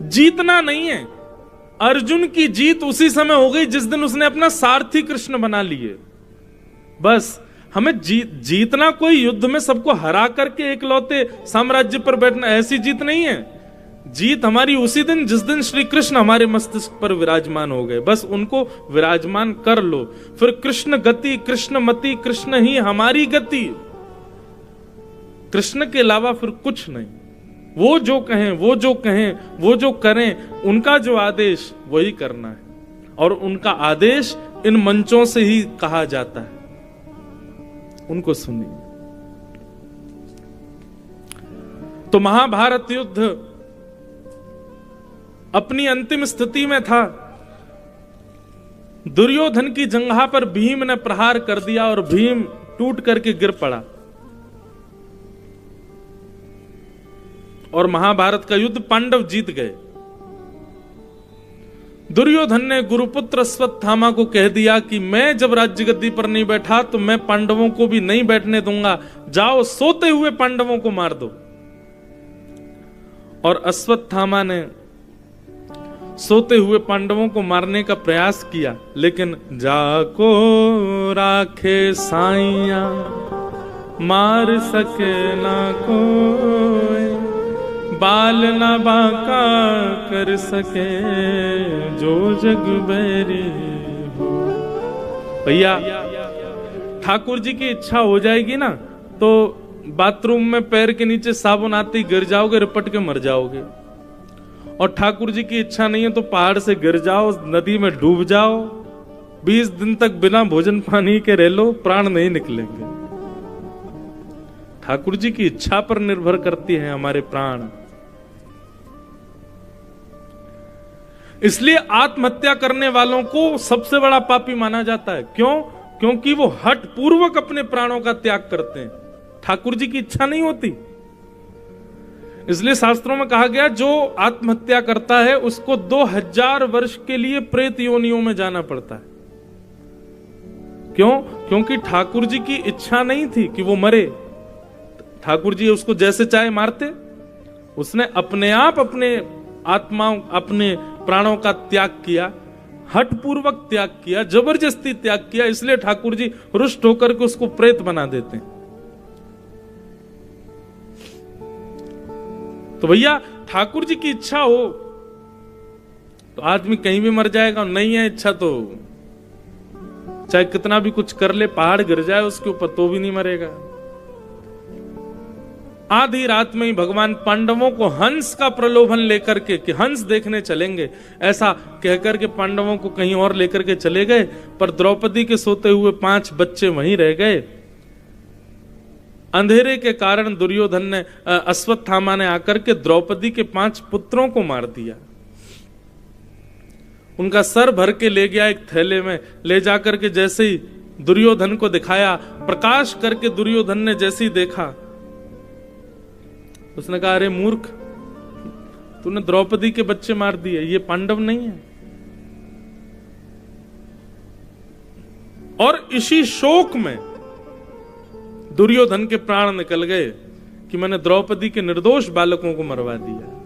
जीतना नहीं है। अर्जुन की जीत उसी समय हो गई जिस दिन उसने अपना सारथी कृष्ण बना लिए। बस हमें जीतना कोई युद्ध में सबको हरा करके एकलौते साम्राज्य पर बैठना, ऐसी जीत नहीं है। जीत हमारी उसी दिन जिस दिन श्री कृष्ण हमारे मस्तिष्क पर विराजमान हो गए। बस उनको विराजमान कर लो, फिर कृष्ण गति, कृष्ण मति, कृष्ण ही हमारी गति। कृष्ण के अलावा फिर कुछ नहीं। वो जो कहें, वो जो कहें, वो जो करें, उनका जो आदेश वही करना है। और उनका आदेश इन मंचों से ही कहा जाता है, उनको सुनिए। तो महाभारत युद्ध अपनी अंतिम स्थिति में था। दुर्योधन की जंघा पर भीम ने प्रहार कर दिया और भीम टूट करके गिर पड़ा और महाभारत का युद्ध पांडव जीत गए। दुर्योधन ने गुरुपुत्र अश्वत्थामा को कह दिया कि मैं जब राज्य गद्दी पर नहीं बैठा तो मैं पांडवों को भी नहीं बैठने दूंगा, जाओ सोते हुए पांडवों को मार दो। और अश्वत्थामा ने सोते हुए पांडवों को मारने का प्रयास किया, लेकिन जाको राखे साइया मार सके ना कोई, बाल ना बाका कर सके जो जग बैरी हो। भैया ठाकुर जी की इच्छा हो जाएगी ना तो बाथरूम में पैर के नीचे साबुन आते ही गिर जाओगे, रिपट के मर जाओगे। और ठाकुर जी की इच्छा नहीं है तो पहाड़ से गिर जाओ, नदी में डूब जाओ, 20 दिन तक बिना भोजन पानी के रह लो, प्राण नहीं निकलेंगे। ठाकुर जी की इच्छा पर निर्भर करती है हमारे प्राण। इसलिए आत्महत्या करने वालों को सबसे बड़ा पापी माना जाता है। क्यों? क्योंकि वो हठ पूर्वक अपने प्राणों का त्याग करते हैं। ठाकुर जी की इच्छा नहीं होती। इसलिए शास्त्रों में कहा गया जो आत्महत्या करता है उसको 2000 वर्ष के लिए प्रेत योनियों में जाना पड़ता है। क्यों? क्योंकि ठाकुर जी की इच्छा नहीं थी कि वो मरे। ठाकुर जी उसको जैसे चाहे मारते, उसने अपने आप अपने आत्माओं, अपने प्राणों का त्याग किया, हठपूर्वक त्याग किया, जबरदस्ती त्याग किया, इसलिए ठाकुर जी रुष्ट होकर के उसको प्रेत बना देते हैं। तो भैया ठाकुर जी की इच्छा हो तो आदमी कहीं भी मर जाएगा, नहीं है इच्छा तो चाहे कितना भी कुछ कर ले, पहाड़ गिर जाए उसके ऊपर तो भी नहीं मरेगा। आधी रात में ही भगवान पांडवों को हंस का प्रलोभन लेकर के कि हंस देखने चलेंगे, ऐसा कहकर के पांडवों को कहीं और लेकर के चले गए, पर द्रौपदी के सोते हुए 5 बच्चे वहीं रह गए। अंधेरे के कारण दुर्योधन ने, अश्वत्थामा ने आकर के द्रौपदी के 5 पुत्रों को मार दिया। उनका सर भर के ले गया एक थैले में, ले जाकर के जैसे ही दुर्योधन को दिखाया, प्रकाश करके दुर्योधन ने जैसे ही देखा, उसने कहा, अरे मूर्ख, तूने द्रौपदी के बच्चे मार दिए, ये पांडव नहीं है। और इसी शोक में दुर्योधन के प्राण निकल गए कि मैंने द्रौपदी के निर्दोष बालकों को मरवा दिया।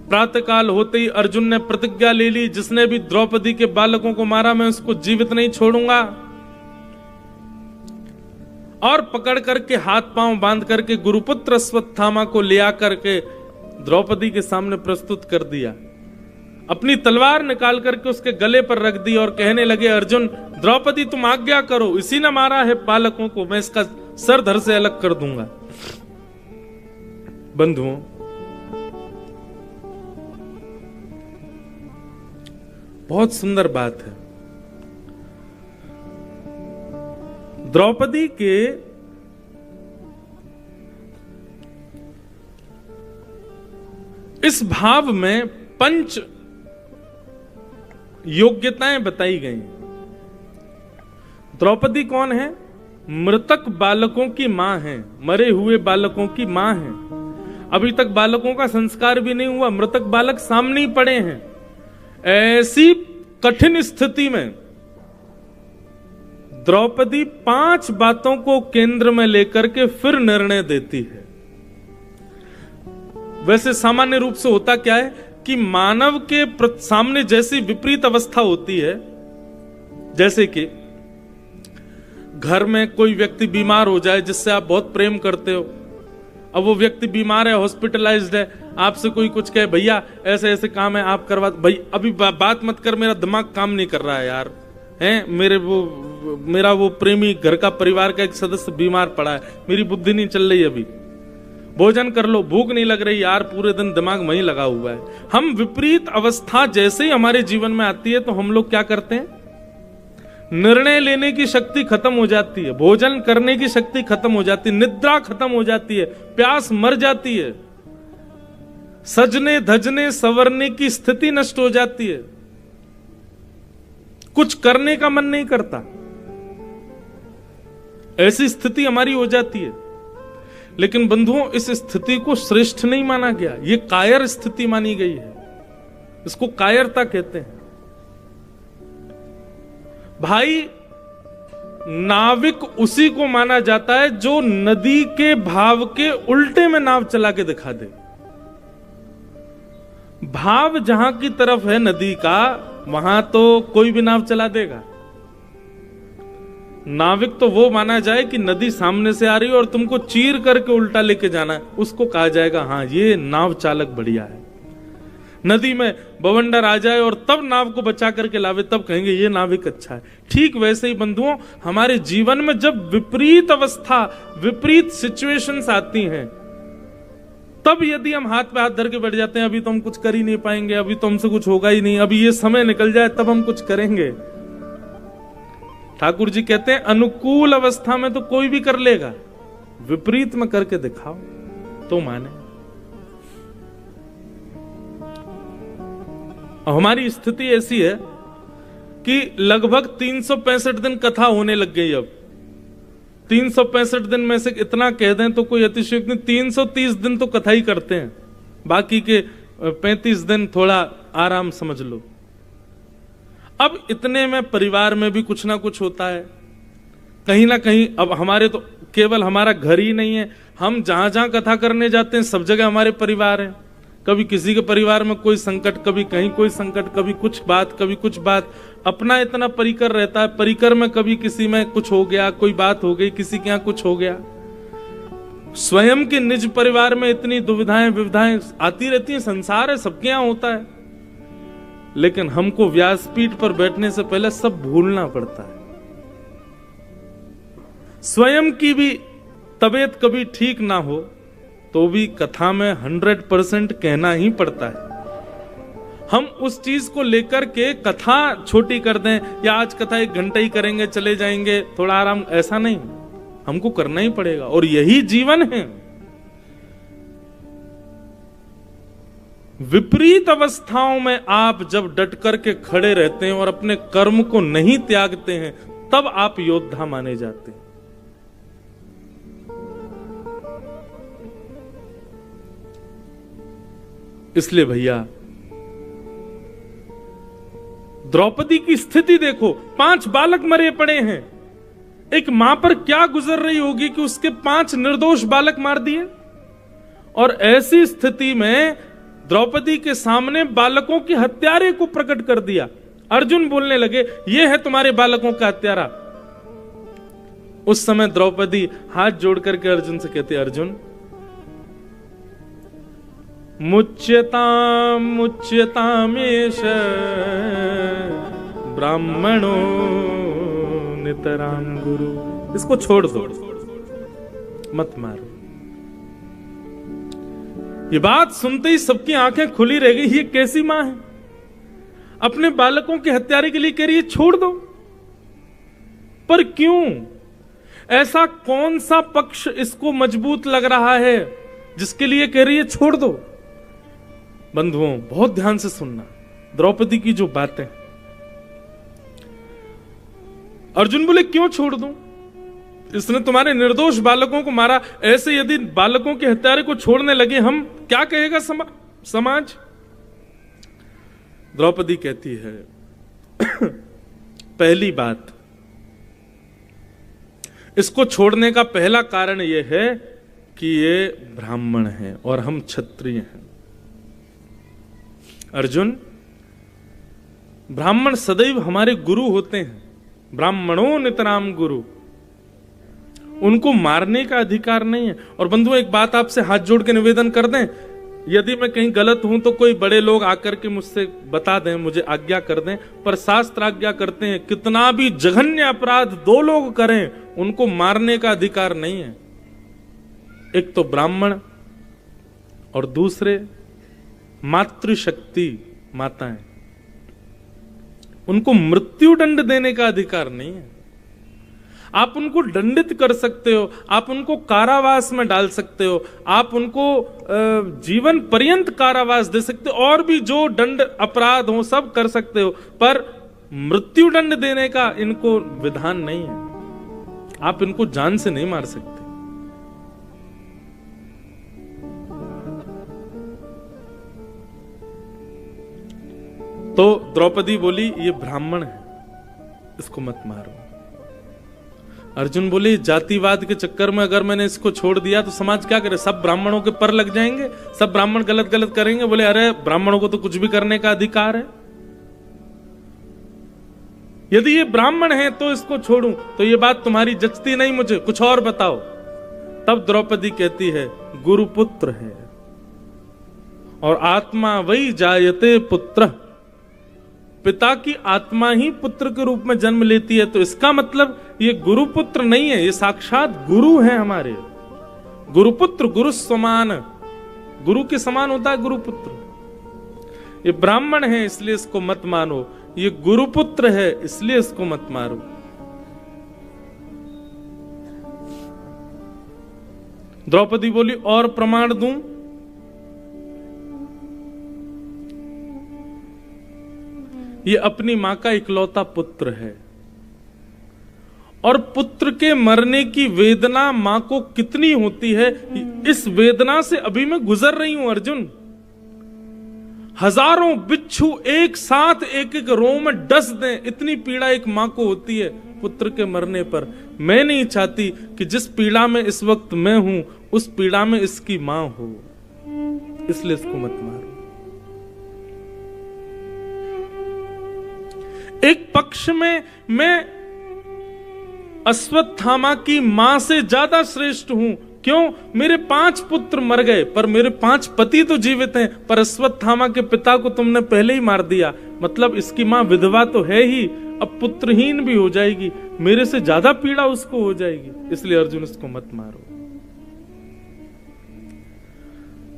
प्रातःकाल होते ही अर्जुन ने प्रतिज्ञा ले ली, जिसने भी द्रौपदी के बालकों को मारा मैं उसको जीवित नहीं छोड़ूंगा। और पकड़ करके हाथ पांव बांध करके गुरुपुत्र अश्वत्थामा को ले आकर के द्रौपदी के सामने प्रस्तुत कर दिया। अपनी तलवार निकाल करके उसके गले पर रख दी और कहने लगे, अर्जुन, द्रौपदी तुम आज्ञा करो, इसी ने मारा है बालकों को, मैं इसका सर धड़ से अलग कर दूंगा। बंधुओं, बहुत सुंदर बात है। द्रौपदी के इस भाव में 5 योग्यताएं बताई गई। द्रौपदी कौन है? मृतक बालकों की मां है, मरे हुए बालकों की मां है। अभी तक बालकों का संस्कार भी नहीं हुआ, मृतक बालक सामने ही पड़े हैं। ऐसी कठिन स्थिति में द्रौपदी 5 बातों को केंद्र में लेकर के फिर निर्णय देती है। वैसे सामान्य रूप से होता क्या है कि मानव के सामने जैसी विपरीत अवस्था होती है, जैसे कि घर में कोई व्यक्ति बीमार हो जाए जिससे आप बहुत प्रेम करते हो, अब वो व्यक्ति बीमार है, हॉस्पिटलाइज्ड है, आपसे कोई कुछ कहे, भैया ऐसे ऐसे काम है आप करवा, भाई अभी बात मत कर, मेरा दिमाग काम नहीं कर रहा है यार, हैं मेरा वो प्रेमी, घर का परिवार का एक सदस्य बीमार पड़ा है, मेरी बुद्धि नहीं चल रही, अभी भोजन कर लो, भूख नहीं लग रही यार, पूरे दिन दिमाग वहीं लगा हुआ है। हम विपरीत अवस्था जैसे ही हमारे जीवन में आती है तो हम लोग क्या करते हैं? निर्णय लेने की शक्ति खत्म हो जाती है, भोजन करने की शक्ति खत्म हो जाती है, निद्रा खत्म हो जाती है, प्यास मर जाती है, सजने धजने संवरने की स्थिति नष्ट हो जाती है, कुछ करने का मन नहीं करता, ऐसी स्थिति हमारी हो जाती है। लेकिन बंधुओं, इस स्थिति को श्रेष्ठ नहीं माना गया, ये कायर स्थिति मानी गई है, इसको कायरता कहते हैं। भाई, नाविक उसी को माना जाता है जो नदी के भाव के उल्टे में नाव चला के दिखा दे। भाव जहां की तरफ है नदी का, वहां तो कोई भी नाव चला देगा। नाविक तो वो माना जाए कि नदी सामने से आ रही है और तुमको चीर करके उल्टा लेके जाना है, उसको कहा जाएगा हाँ ये नाव चालक बढ़िया है। नदी में बवंडर आ जाए और तब नाव को बचा करके लावे, तब कहेंगे ये नाविक अच्छा है। ठीक वैसे ही बंधुओं, हमारे जीवन में जब विपरीत अवस्था, विपरीत सिचुएशंस आती हैं, तब यदि हम हाथ पे हाथ धर के बैठ जाते हैं, अभी तो हम कुछ कर ही नहीं पाएंगे, अभी तो हमसे कुछ होगा ही नहीं, अभी ये समय निकल जाए तब हम कुछ करेंगे। ठाकुर जी कहते हैं अनुकूल अवस्था में तो कोई भी कर लेगा, विपरीत में करके दिखाओ तो माने। हमारी स्थिति ऐसी है कि लगभग 365 दिन कथा होने लग गई। अब 365 दिन में से इतना कह दें तो कोई अतिशयोक्ति नहीं, 330 दिन तो कथा ही करते हैं, बाकी के 35 दिन थोड़ा आराम समझ लो। अब इतने में परिवार में भी कुछ ना कुछ होता है, कहीं ना कहीं अब हमारे तो केवल हमारा घर ही नहीं है, हम जहां जहां कथा करने जाते हैं सब जगह हमारे परिवार है। कभी किसी के परिवार में कोई संकट, कभी कहीं कोई संकट, कभी कुछ बात, कभी कुछ बात। अपना इतना परिकर रहता है, परिकर में कभी किसी में कुछ हो गया, कोई बात हो गई, किसी के यहाँ कुछ हो गया। स्वयं के निज परिवार में इतनी दुविधाएं विविधाएं आती रहती हैं, संसार है, सबके यहाँ होता है। लेकिन हमको व्यासपीठ पर बैठने से पहले सब भूलना पड़ता है। स्वयं की भी तबीयत कभी ठीक ना हो तो भी कथा में 100% कहना ही पड़ता है। हम उस चीज को लेकर के कथा छोटी कर दें या आज कथा 1 घंटा ही करेंगे चले जाएंगे थोड़ा आराम, ऐसा नहीं, हमको करना ही पड़ेगा और यही जीवन है। विपरीत अवस्थाओं में आप जब डट करके खड़े रहते हैं और अपने कर्म को नहीं त्यागते हैं तब आप योद्धा माने जाते हैं। इसलिए भैया द्रौपदी की स्थिति देखो, 5 बालक मरे पड़े हैं। एक मां पर क्या गुजर रही होगी कि उसके 5 निर्दोष बालक मार दिए। और ऐसी स्थिति में द्रौपदी के सामने बालकों के हत्यारे को प्रकट कर दिया। अर्जुन बोलने लगे, ये है तुम्हारे बालकों का हत्यारा। उस समय द्रौपदी हाथ जोड़ करके अर्जुन से कहती, अर्जुन मुच्यताम मुच्यतामेश ब्राह्मणो नितराम गुरु। इसको छोड़ दो, मत मारो। ये बात सुनते ही सबकी आंखें खुली रह गई। ये कैसी मां है, अपने बालकों के हत्यारे के लिए कह रही है छोड़ दो। पर क्यों? ऐसा कौन सा पक्ष इसको मजबूत लग रहा है जिसके लिए कह रही है छोड़ दो? बंधुओं बहुत ध्यान से सुनना द्रौपदी की जो बातें। अर्जुन बोले क्यों छोड़ दूं, इसने तुम्हारे निर्दोष बालकों को मारा। ऐसे यदि बालकों के हत्यारे को छोड़ने लगे हम, क्या कहेगा समाज? द्रौपदी कहती है पहली बात, इसको छोड़ने का पहला कारण यह है कि ये ब्राह्मण है और हम क्षत्रिय हैं। अर्जुन, ब्राह्मण सदैव हमारे गुरु होते हैं, ब्राह्मणों नितराम गुरु, उनको मारने का अधिकार नहीं है। और बंधुओं एक बात आपसे हाथ जोड़ के निवेदन कर दें, यदि मैं कहीं गलत हूं तो कोई बड़े लोग आकर के मुझसे बता दें, मुझे आज्ञा कर दें। पर शास्त्र आज्ञा करते हैं कितना भी जघन्य अपराध 2 लोग करें उनको मारने का अधिकार नहीं है। एक तो ब्राह्मण और दूसरे मातृशक्ति माताएं, उनको मृत्यु दंड देने का अधिकार नहीं है। आप उनको दंडित कर सकते हो, आप उनको कारावास में डाल सकते हो, आप उनको जीवन पर्यंत कारावास दे सकते हो, और भी जो दंड अपराध हो सब कर सकते हो, पर मृत्यु दंड देने का इनको विधान नहीं है। आप इनको जान से नहीं मार सकते। तो द्रौपदी बोली ये ब्राह्मण है, इसको मत मारो। अर्जुन बोले जातिवाद के चक्कर में अगर मैंने इसको छोड़ दिया तो समाज क्या करे, सब ब्राह्मणों के पर लग जाएंगे, सब ब्राह्मण गलत गलत करेंगे। बोले अरे ब्राह्मणों को तो कुछ भी करने का अधिकार है। यदि ये ब्राह्मण है तो इसको छोड़ूं, तो ये बात तुम्हारी जचती नहीं मुझे, कुछ और बताओ। तब द्रौपदी कहती है गुरुपुत्र है और आत्मा वही जायते पुत्र, पिता की आत्मा ही पुत्र के रूप में जन्म लेती है। तो इसका मतलब ये गुरुपुत्र नहीं है, ये साक्षात गुरु है हमारे। गुरुपुत्र गुरु समान, गुरु के समान होता है गुरुपुत्र। ये ब्राह्मण है इसलिए इसको मत मानो, ये गुरुपुत्र है इसलिए इसको मत मारो। द्रौपदी बोली और प्रमाण दूं? ये अपनी मां का इकलौता पुत्र है और पुत्र के मरने की वेदना मां को कितनी होती है, इस वेदना से अभी मैं गुजर रही हूं अर्जुन। हजारों बिच्छू एक साथ एक एक रो में डस दें, इतनी पीड़ा एक मां को होती है। पुत्र के मरने पर। मैं नहीं चाहती कि जिस पीड़ा में इस वक्त मैं हूं उस पीड़ा में इसकी मां हो, इसलिए इसको मत मारो। एक पक्ष में मैं अश्वत्थामा की मां से ज्यादा श्रेष्ठ हूं। क्यों? मेरे 5 पुत्र मर गए पर मेरे 5 पति तो जीवित हैं, पर अश्वत्थामा के पिता को तुमने पहले ही मार दिया, मतलब इसकी मां विधवा तो है ही, अब पुत्रहीन भी हो जाएगी, मेरे से ज्यादा पीड़ा उसको हो जाएगी, इसलिए अर्जुन इसको मत मारो।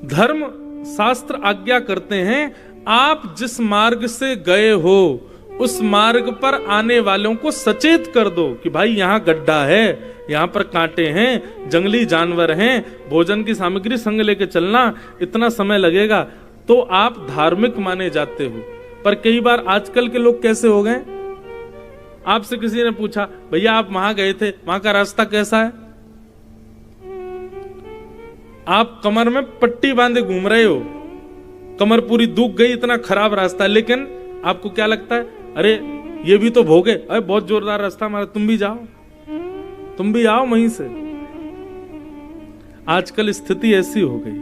धर्म शास्त्र आज्ञा करते हैं आप जिस मार्ग से गए हो उस मार्ग पर आने वालों को सचेत कर दो कि भाई यहां गड्ढा है, यहां पर कांटे हैं, जंगली जानवर हैं, भोजन की सामग्री संग लेके चलना, इतना समय लगेगा। तो आप धार्मिक माने जाते हो। पर कई बार आजकल के लोग कैसे हो गए, आपसे किसी ने पूछा भैया आप वहां गए थे, वहां का रास्ता कैसा है? आप कमर में पट्टी बांधे घूम रहे हो, कमर पूरी दुख गई, इतना खराब रास्ता है, लेकिन आपको क्या लगता है, अरे ये भी तो भोगे, अरे बहुत जोरदार रास्ता हमारा, तुम भी जाओ, तुम भी आओ वहीं से। आजकल स्थिति ऐसी हो गई,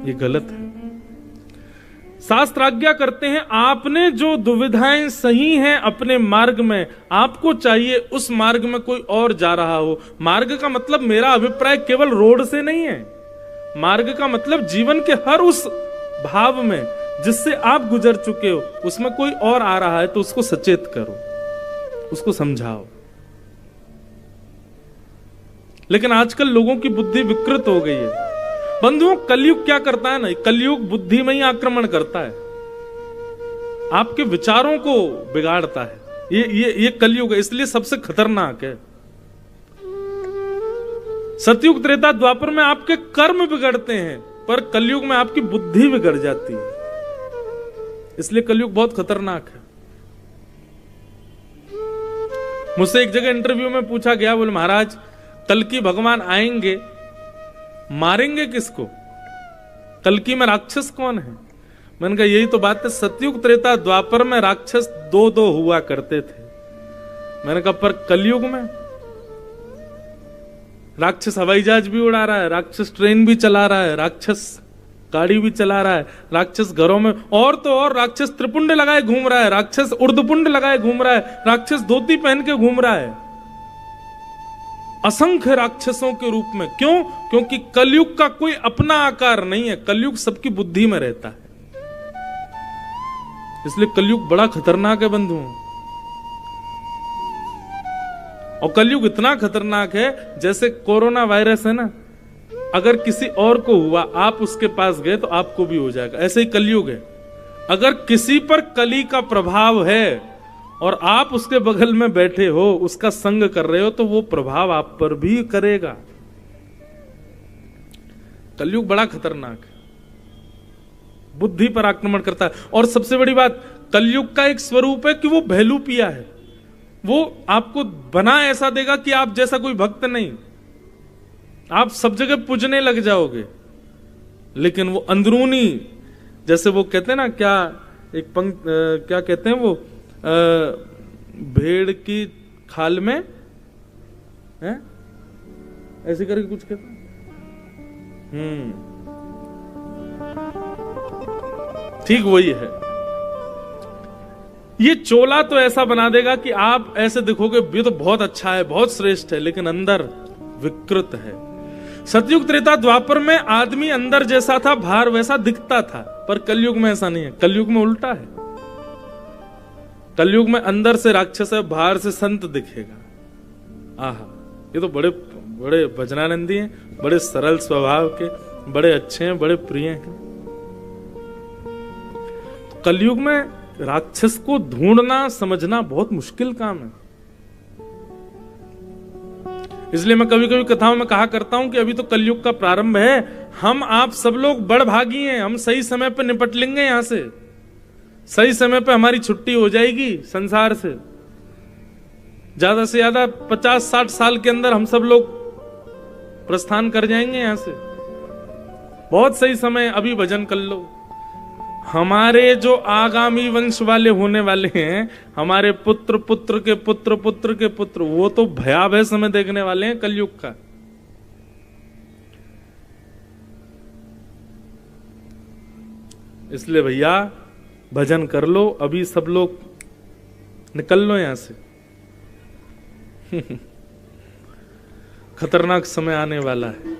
ये गलत है। शास्त्र आज्ञा करते हैं आपने जो दुविधाएं सही हैं अपने मार्ग में, आपको चाहिए उस मार्ग में कोई और जा रहा हो। मार्ग का मतलब मेरा अभिप्राय केवल रोड से नहीं है, मार्ग का मतलब जीवन के हर उस भाव में जिससे आप गुजर चुके हो, उसमें कोई और आ रहा है तो उसको सचेत करो, उसको समझाओ। लेकिन आजकल लोगों की बुद्धि विकृत हो गई है। बंधुओं, कलयुग क्या करता है ना, कलयुग बुद्धि में ही आक्रमण करता है, आपके विचारों को बिगाड़ता है। ये कलयुग है, इसलिए सबसे खतरनाक है। सतयुग त्रेता द्वापर में आपके कर्म बिगड़ते हैं, पर कलयुग में आपकी बुद्धि बिगड़ जाती है, इसलिए कलयुग बहुत खतरनाक है। मुझसे एक जगह इंटरव्यू में पूछा गया, बोले महाराज कल्कि भगवान आएंगे, मारेंगे किसको? कल्कि में राक्षस कौन है? मैंने कहा यही तो बात है, सतयुग त्रेता द्वापर में राक्षस 2-2 हुआ करते थे। मैंने कहा पर कलयुग में राक्षस हवाई जहाज भी उड़ा रहा है, राक्षस ट्रेन भी चला रहा है, राक्षस गाड़ी भी चला रहा है, राक्षस घरों में और तो और राक्षस त्रिपुंड लगाए घूम रहा है, राक्षस उर्धपुंड लगाए घूम रहा है, राक्षस धोती पहन के घूम रहा है, असंख्य राक्षसों के रूप में। क्यों? क्योंकि कलयुग का कोई अपना आकार नहीं है, कलयुग सबकी बुद्धि में रहता है, इसलिए कलयुग बड़ा खतरनाक है बंधुओं। और कलयुग इतना खतरनाक है, जैसे कोरोना वायरस है ना, अगर किसी और को हुआ आप उसके पास गए तो आपको भी हो जाएगा, ऐसे ही कलयुग है। अगर किसी पर कली का प्रभाव है और आप उसके बगल में बैठे हो, उसका संग कर रहे हो, तो वो प्रभाव आप पर भी करेगा। कलयुग बड़ा खतरनाक है, बुद्धि पर आक्रमण करता है। और सबसे बड़ी बात, कलयुग का एक स्वरूप है कि वो बहलूपिया है, वो आपको बना ऐसा देगा कि आप जैसा कोई भक्त नहीं, आप सब जगह पूजने लग जाओगे, लेकिन वो अंदरूनी, जैसे वो कहते हैं ना, क्या एक क्या कहते हैं वो, भेड़ की खाल में है ऐसे करके कुछ कहते हैं, ठीक वही है। ये चोला तो ऐसा बना देगा कि आप ऐसे दिखोगे ये तो बहुत अच्छा है, बहुत श्रेष्ठ है, लेकिन अंदर विकृत है। सतयुग त्रेता द्वापर में आदमी अंदर जैसा था, बाहर वैसा दिखता था, पर कलयुग में ऐसा नहीं है, कलयुग में उल्टा है। कलयुग में अंदर से राक्षस है, बाहर से संत दिखेगा। आहा, ये तो बड़े बड़े भजनानंदी हैं, बड़े सरल स्वभाव के, बड़े अच्छे हैं, बड़े प्रिय हैं। तो कलयुग में राक्षस को ढूंढना समझना बहुत मुश्किल काम है। इसलिए मैं कभी कभी कथाओं में कहा करता हूं कि अभी तो कलयुग का प्रारंभ है, हम आप सब लोग बड़ भागी हैं, हम सही समय पर निपट लेंगे, यहां से सही समय पे हमारी छुट्टी हो जाएगी संसार से। ज्यादा से ज्यादा 50-60 साल के अंदर हम सब लोग प्रस्थान कर जाएंगे यहां से। बहुत सही समय, अभी भजन कर लो। हमारे जो आगामी वंश वाले होने वाले हैं, हमारे पुत्र पुत्र के पुत्र पुत्र के पुत्र, वो तो भयावह समय देखने वाले हैं कलयुग का। इसलिए भैया भजन कर लो, अभी सब लोग निकल लो यहां से। खतरनाक समय आने वाला है।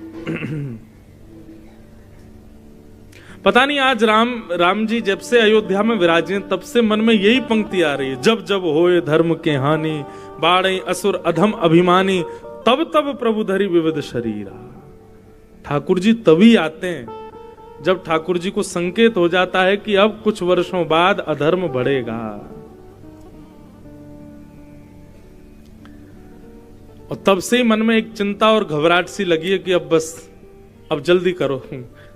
पता नहीं आज राम जी जब से अयोध्या में विराजे तब से मन में यही पंक्ति आ रही है, जब जब होए धर्म के हानि, बाढ़े असुर अधम अभिमानी, तब तब प्रभु धरि विविध शरीरा। ठाकुर जी तभी आते हैं जब ठाकुर जी को संकेत हो जाता है कि अब कुछ वर्षों बाद अधर्म बढ़ेगा, और तब से ही मन में एक चिंता और घबराहट सी लगी है कि अब बस, अब जल्दी करो,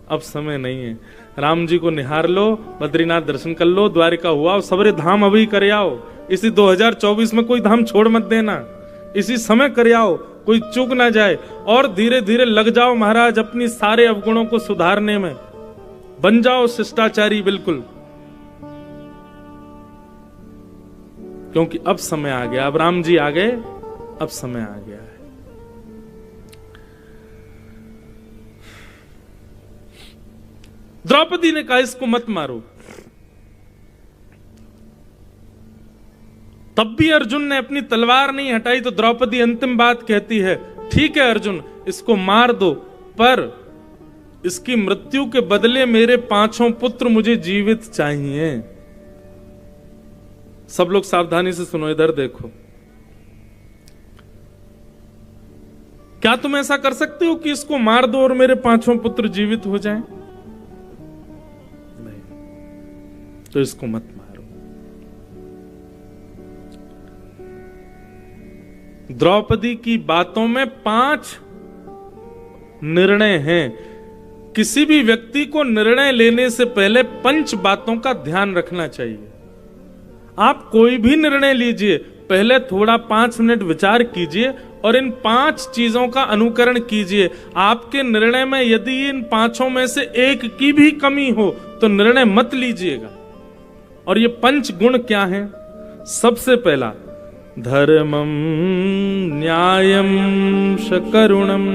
अब समय नहीं है। राम जी को निहार लो, बद्रीनाथ दर्शन कर लो, द्वारिका हुआ, सबरे धाम अभी कर आओ। इसी 2024 में कोई धाम छोड़ मत देना, इसी समय कर आओ, कोई चूक ना जाए। और धीरे धीरे लग जाओ महाराज अपनी सारे अवगुणों को सुधारने में, बन जाओ शिष्टाचारी बिल्कुल, क्योंकि अब समय आ गया। अब राम जी आ गए, अब समय आ गया है। द्रौपदी ने कहा इसको मत मारो, तब भी अर्जुन ने अपनी तलवार नहीं हटाई, तो द्रौपदी अंतिम बात कहती है, ठीक है अर्जुन इसको मार दो, पर इसकी मृत्यु के बदले मेरे 5 पुत्र मुझे जीवित चाहिए। सब लोग सावधानी से सुनो, इधर देखो। क्या तुम ऐसा कर सकते हो कि इसको मार दो और मेरे 5 पुत्र जीवित हो जाएं? नहीं, तो इसको मत मारो। द्रौपदी की बातों में 5 निर्णय हैं। किसी भी व्यक्ति को निर्णय लेने से पहले 5 बातों का ध्यान रखना चाहिए। आप कोई भी निर्णय लीजिए, पहले थोड़ा 5 मिनट विचार कीजिए और इन 5 चीजों का अनुकरण कीजिए। आपके निर्णय में यदि इन 5 में से एक की भी कमी हो तो निर्णय मत लीजिएगा। और ये 5 गुण क्या हैं? सबसे पहला, धर्मम न्यायम शकरुणम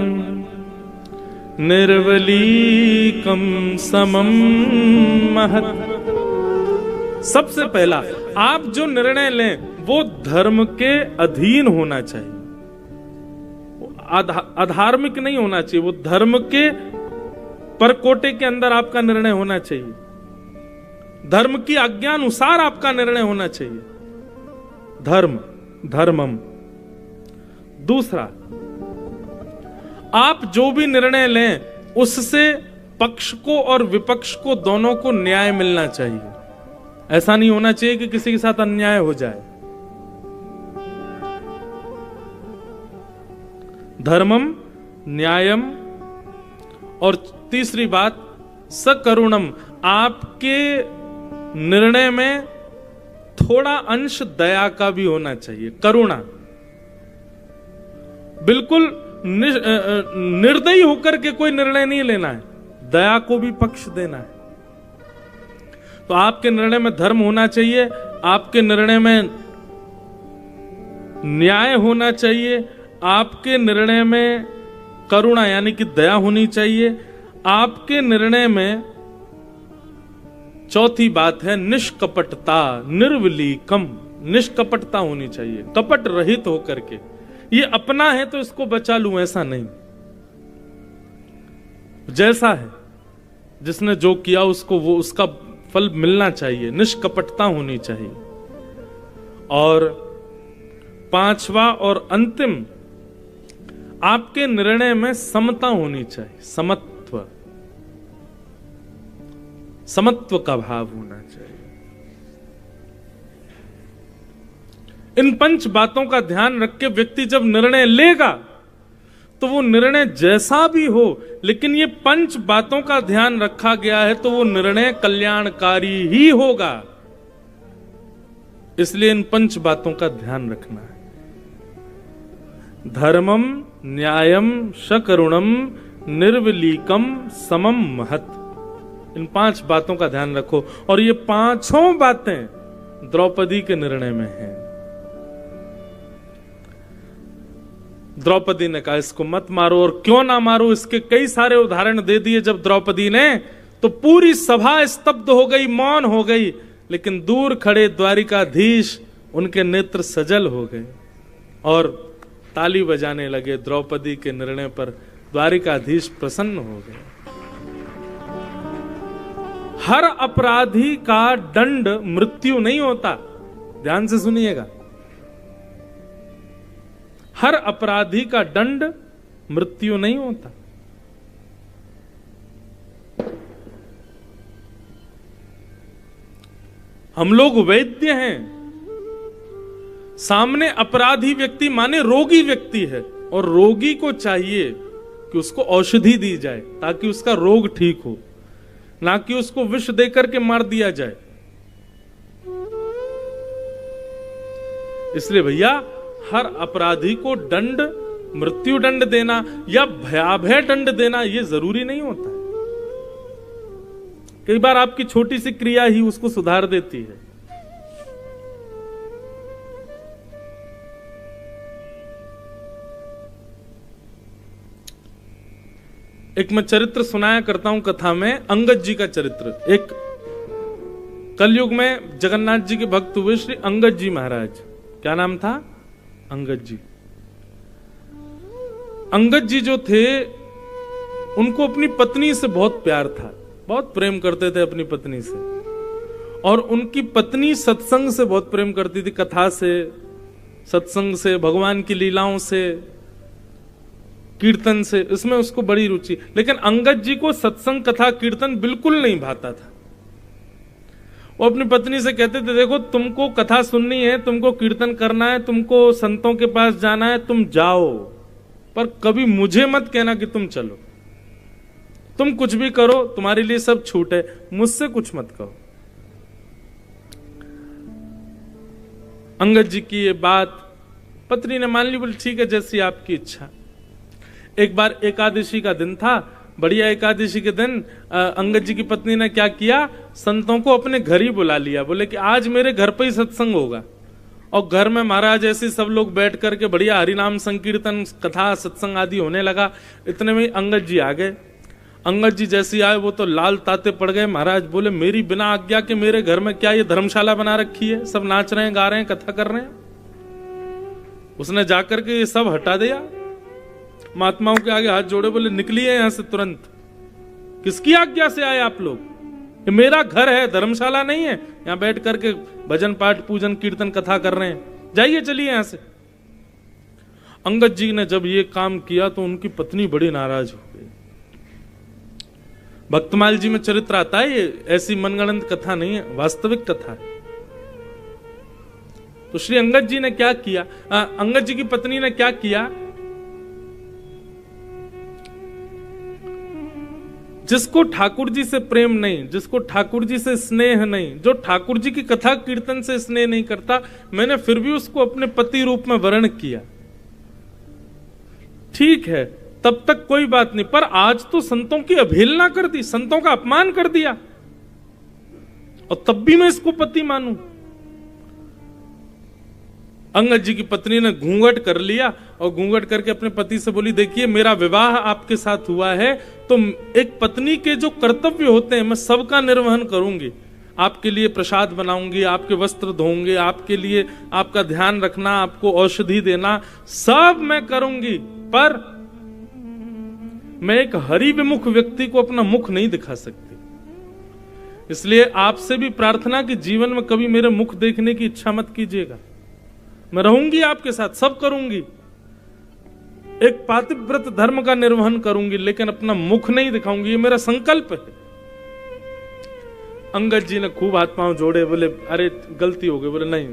निर्वलीकम समम महत्। सबसे पहला, आप जो निर्णय लें वो धर्म के अधीन होना चाहिए, अधार्मिक नहीं होना चाहिए, वो धर्म के परकोटे के अंदर आपका निर्णय होना चाहिए, धर्म की आज्ञा अनुसार आपका निर्णय होना चाहिए। धर्मम। दूसरा, आप जो भी निर्णय लें उससे पक्ष को और विपक्ष को दोनों को न्याय मिलना चाहिए। ऐसा नहीं होना चाहिए कि किसी के साथ अन्याय हो जाए। धर्मम, न्यायम। और तीसरी बात, सकरुणम। आपके निर्णय में थोड़ा अंश दया का भी होना चाहिए, करुणा। बिल्कुल निर्दयी होकर के कोई निर्णय नहीं लेना है, दया को भी पक्ष देना है। तो आपके निर्णय में धर्म होना चाहिए, आपके निर्णय में न्याय होना चाहिए, आपके निर्णय में करुणा यानी कि दया होनी चाहिए, आपके निर्णय में चौथी बात है निष्कपटता, निर्विलीकम। निष्कपटता होनी चाहिए, कपट रहित होकर के। ये अपना है तो इसको बचा लूं, ऐसा नहीं। जैसा है, जिसने जो किया उसको वो उसका फल मिलना चाहिए, निष्कपटता होनी चाहिए। और पांचवा और अंतिम, आपके निर्णय में समता होनी चाहिए, समत्व का भाव होना चाहिए। इन 5 बातों का ध्यान रख के व्यक्ति जब निर्णय लेगा तो वो निर्णय जैसा भी हो, लेकिन ये 5 बातों का ध्यान रखा गया है तो वो निर्णय कल्याणकारी ही होगा। इसलिए इन 5 बातों का ध्यान रखना है। धर्मम, न्यायम, शकरुणम, निर्विलीकम, समम महत्। इन 5 बातों का ध्यान रखो, और ये 5 बातें द्रौपदी के निर्णय में हैं। द्रौपदी ने कहा इसको मत मारो, और क्यों ना मारो, इसके कई सारे उदाहरण दे दिए जब द्रौपदी ने, तो पूरी सभा स्तब्ध हो गई, मौन हो गई, लेकिन दूर खड़े द्वारिकाधीश, उनके नेत्र सजल हो गए और ताली बजाने लगे द्रौपदी के निर्णय पर। द्वारिकाधीश प्रसन्न हो गए। हर अपराधी का दंड मृत्यु नहीं होता, ध्यान से सुनिएगा। हर अपराधी का दंड मृत्यु नहीं होता। हम लोग वैद्य हैं, सामने अपराधी व्यक्ति माने रोगी व्यक्ति है, और रोगी को चाहिए कि उसको औषधि दी जाए ताकि उसका रोग ठीक हो, ना कि उसको विष देकर के मार दिया जाए। इसलिए भैया, हर अपराधी को दंड, मृत्यु दंड देना या भयावह दंड देना ये जरूरी नहीं होता है। कई बार आपकी छोटी सी क्रिया ही उसको सुधार देती है। एक मैं चरित्र सुनाया करता हूं कथा में, अंगद जी का चरित्र। एक कलयुग में जगन्नाथ जी के भक्त हुए श्री अंगद जी महाराज। क्या नाम था? अंगद जी। अंगद जी जो थे, उनको अपनी पत्नी से बहुत प्यार था, बहुत प्रेम करते थे अपनी पत्नी से, और उनकी पत्नी सत्संग से बहुत प्रेम करती थी, कथा से, सत्संग से, भगवान की लीलाओं से, कीर्तन से, इसमें उसको बड़ी रुचि। लेकिन अंगद जी को सत्संग, कथा, कीर्तन बिल्कुल नहीं भाता था। वो अपनी पत्नी से कहते थे, देखो तुमको कथा सुननी है, तुमको कीर्तन करना है, तुमको संतों के पास जाना है, तुम जाओ, पर कभी मुझे मत कहना कि तुम चलो। तुम कुछ भी करो, तुम्हारे लिए सब छूट है, मुझसे कुछ मत कहो। अंगद जी की ये बात पत्नी ने मान ली, बोली ठीक है, जैसी आपकी इच्छा। एक बार एकादशी का दिन था, बढ़िया एकादशी के दिन अंगद जी की पत्नी ने क्या किया, संतों को अपने घर ही बुला लिया। बोले कि आज मेरे घर पे ही सत्संग होगा, और घर में महाराज ऐसे सब लोग बैठ करके बढ़िया हरिनाम संकीर्तन, कथा, सत्संग आदि होने लगा। इतने में अंगद जी आ गए। अंगद जी जैसे आए, वो तो लाल ताते पड़ गए। महाराज बोले, मेरी बिना आज्ञा के मेरे घर में क्या ये धर्मशाला बना रखी है? सब नाच रहे हैं, गा रहे हैं, कथा कर रहे हैं। उसने जाकर के ये सब हटा दिया, महात्माओं के आगे हाथ जोड़े, बोले निकलिए यहां से तुरंत। किसकी आज्ञा से आए आप लोग? ये मेरा घर है, धर्मशाला नहीं है। यहां बैठ करके भजन पाठ, पूजन, कीर्तन, कथा कर रहे हैं, जाइए, चलिए यहां से। अंगद जी ने जब ये काम किया तो उनकी पत्नी बड़ी नाराज हो गई। भक्तमाल जी में चरित्र आता है, ये ऐसी मनगढ़ंत कथा नहीं है, वास्तविक कथा है। तो श्री अंगद जी ने क्या किया, अंगद जी की पत्नी ने क्या किया, जिसको ठाकुर जी से प्रेम नहीं, जिसको ठाकुर जी से स्नेह नहीं, जो ठाकुर जी की कथा कीर्तन से स्नेह नहीं करता, मैंने फिर भी उसको अपने पति रूप में वर्ण किया। ठीक है, तब तक कोई बात नहीं, पर आज तो संतों की अवहेलना कर दी, संतों का अपमान कर दिया, और तब भी मैं इसको पति मानूं। अंगद जी की पत्नी ने घूंघट कर लिया, और घूंघट करके अपने पति से बोली, देखिए मेरा विवाह आपके साथ हुआ है, तो एक पत्नी के जो कर्तव्य होते हैं मैं सबका निर्वहन करूंगी। आपके लिए प्रसाद बनाऊंगी, आपके वस्त्र धोऊंगी, आपके लिए आपका ध्यान रखना, आपको औषधि देना, सब मैं करूंगी, पर मैं एक हरि विमुख व्यक्ति को अपना मुख नहीं दिखा सकती। इसलिए आपसे भी प्रार्थना कि जीवन में कभी मेरे मुख देखने की इच्छा मत कीजिएगा। मैं रहूंगी आपके साथ, सब करूंगी, एक पातिव्रत धर्म का निर्वहन करूंगी, लेकिन अपना मुख नहीं दिखाऊंगी, ये मेरा संकल्प है। अंगद जी ने खूब हाथ पांव जोड़े, बोले अरे गलती हो गई। बोले नहीं,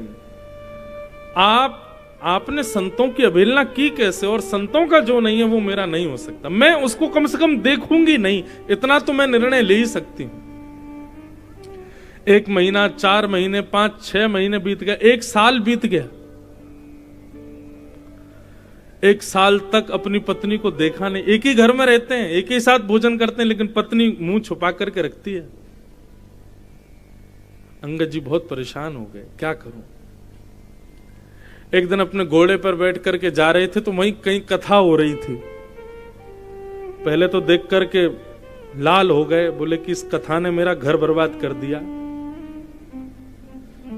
आपने संतों की अवहेलना की कैसे, और संतों का जो नहीं है वो मेरा नहीं हो सकता। मैं उसको कम से कम देखूंगी नहीं, इतना तो मैं निर्णय ले ही सकती हूं। 1 महीना, 4 महीने, 5-6 महीने बीत गए, 1 साल बीत गया। 1 साल तक अपनी पत्नी को देखा नहीं। एक ही घर में रहते हैं, एक ही साथ भोजन करते हैं, लेकिन पत्नी मुंह छुपा करके रखती है। अंगद जी बहुत परेशान हो गए, क्या करूं। एक दिन अपने घोड़े पर बैठ करके जा रहे थे तो वहीं कहीं कथा हो रही थी। पहले तो देख करके लाल हो गए, बोले कि इस कथा ने मेरा घर बर्बाद कर दिया।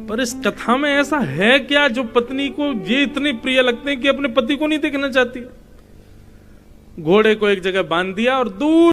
पर इस कथा में ऐसा है क्या जो पत्नी को ये इतने प्रिय लगते हैं कि अपने पति को नहीं देखना चाहती। घोड़े को एक जगह बांध दिया और दूर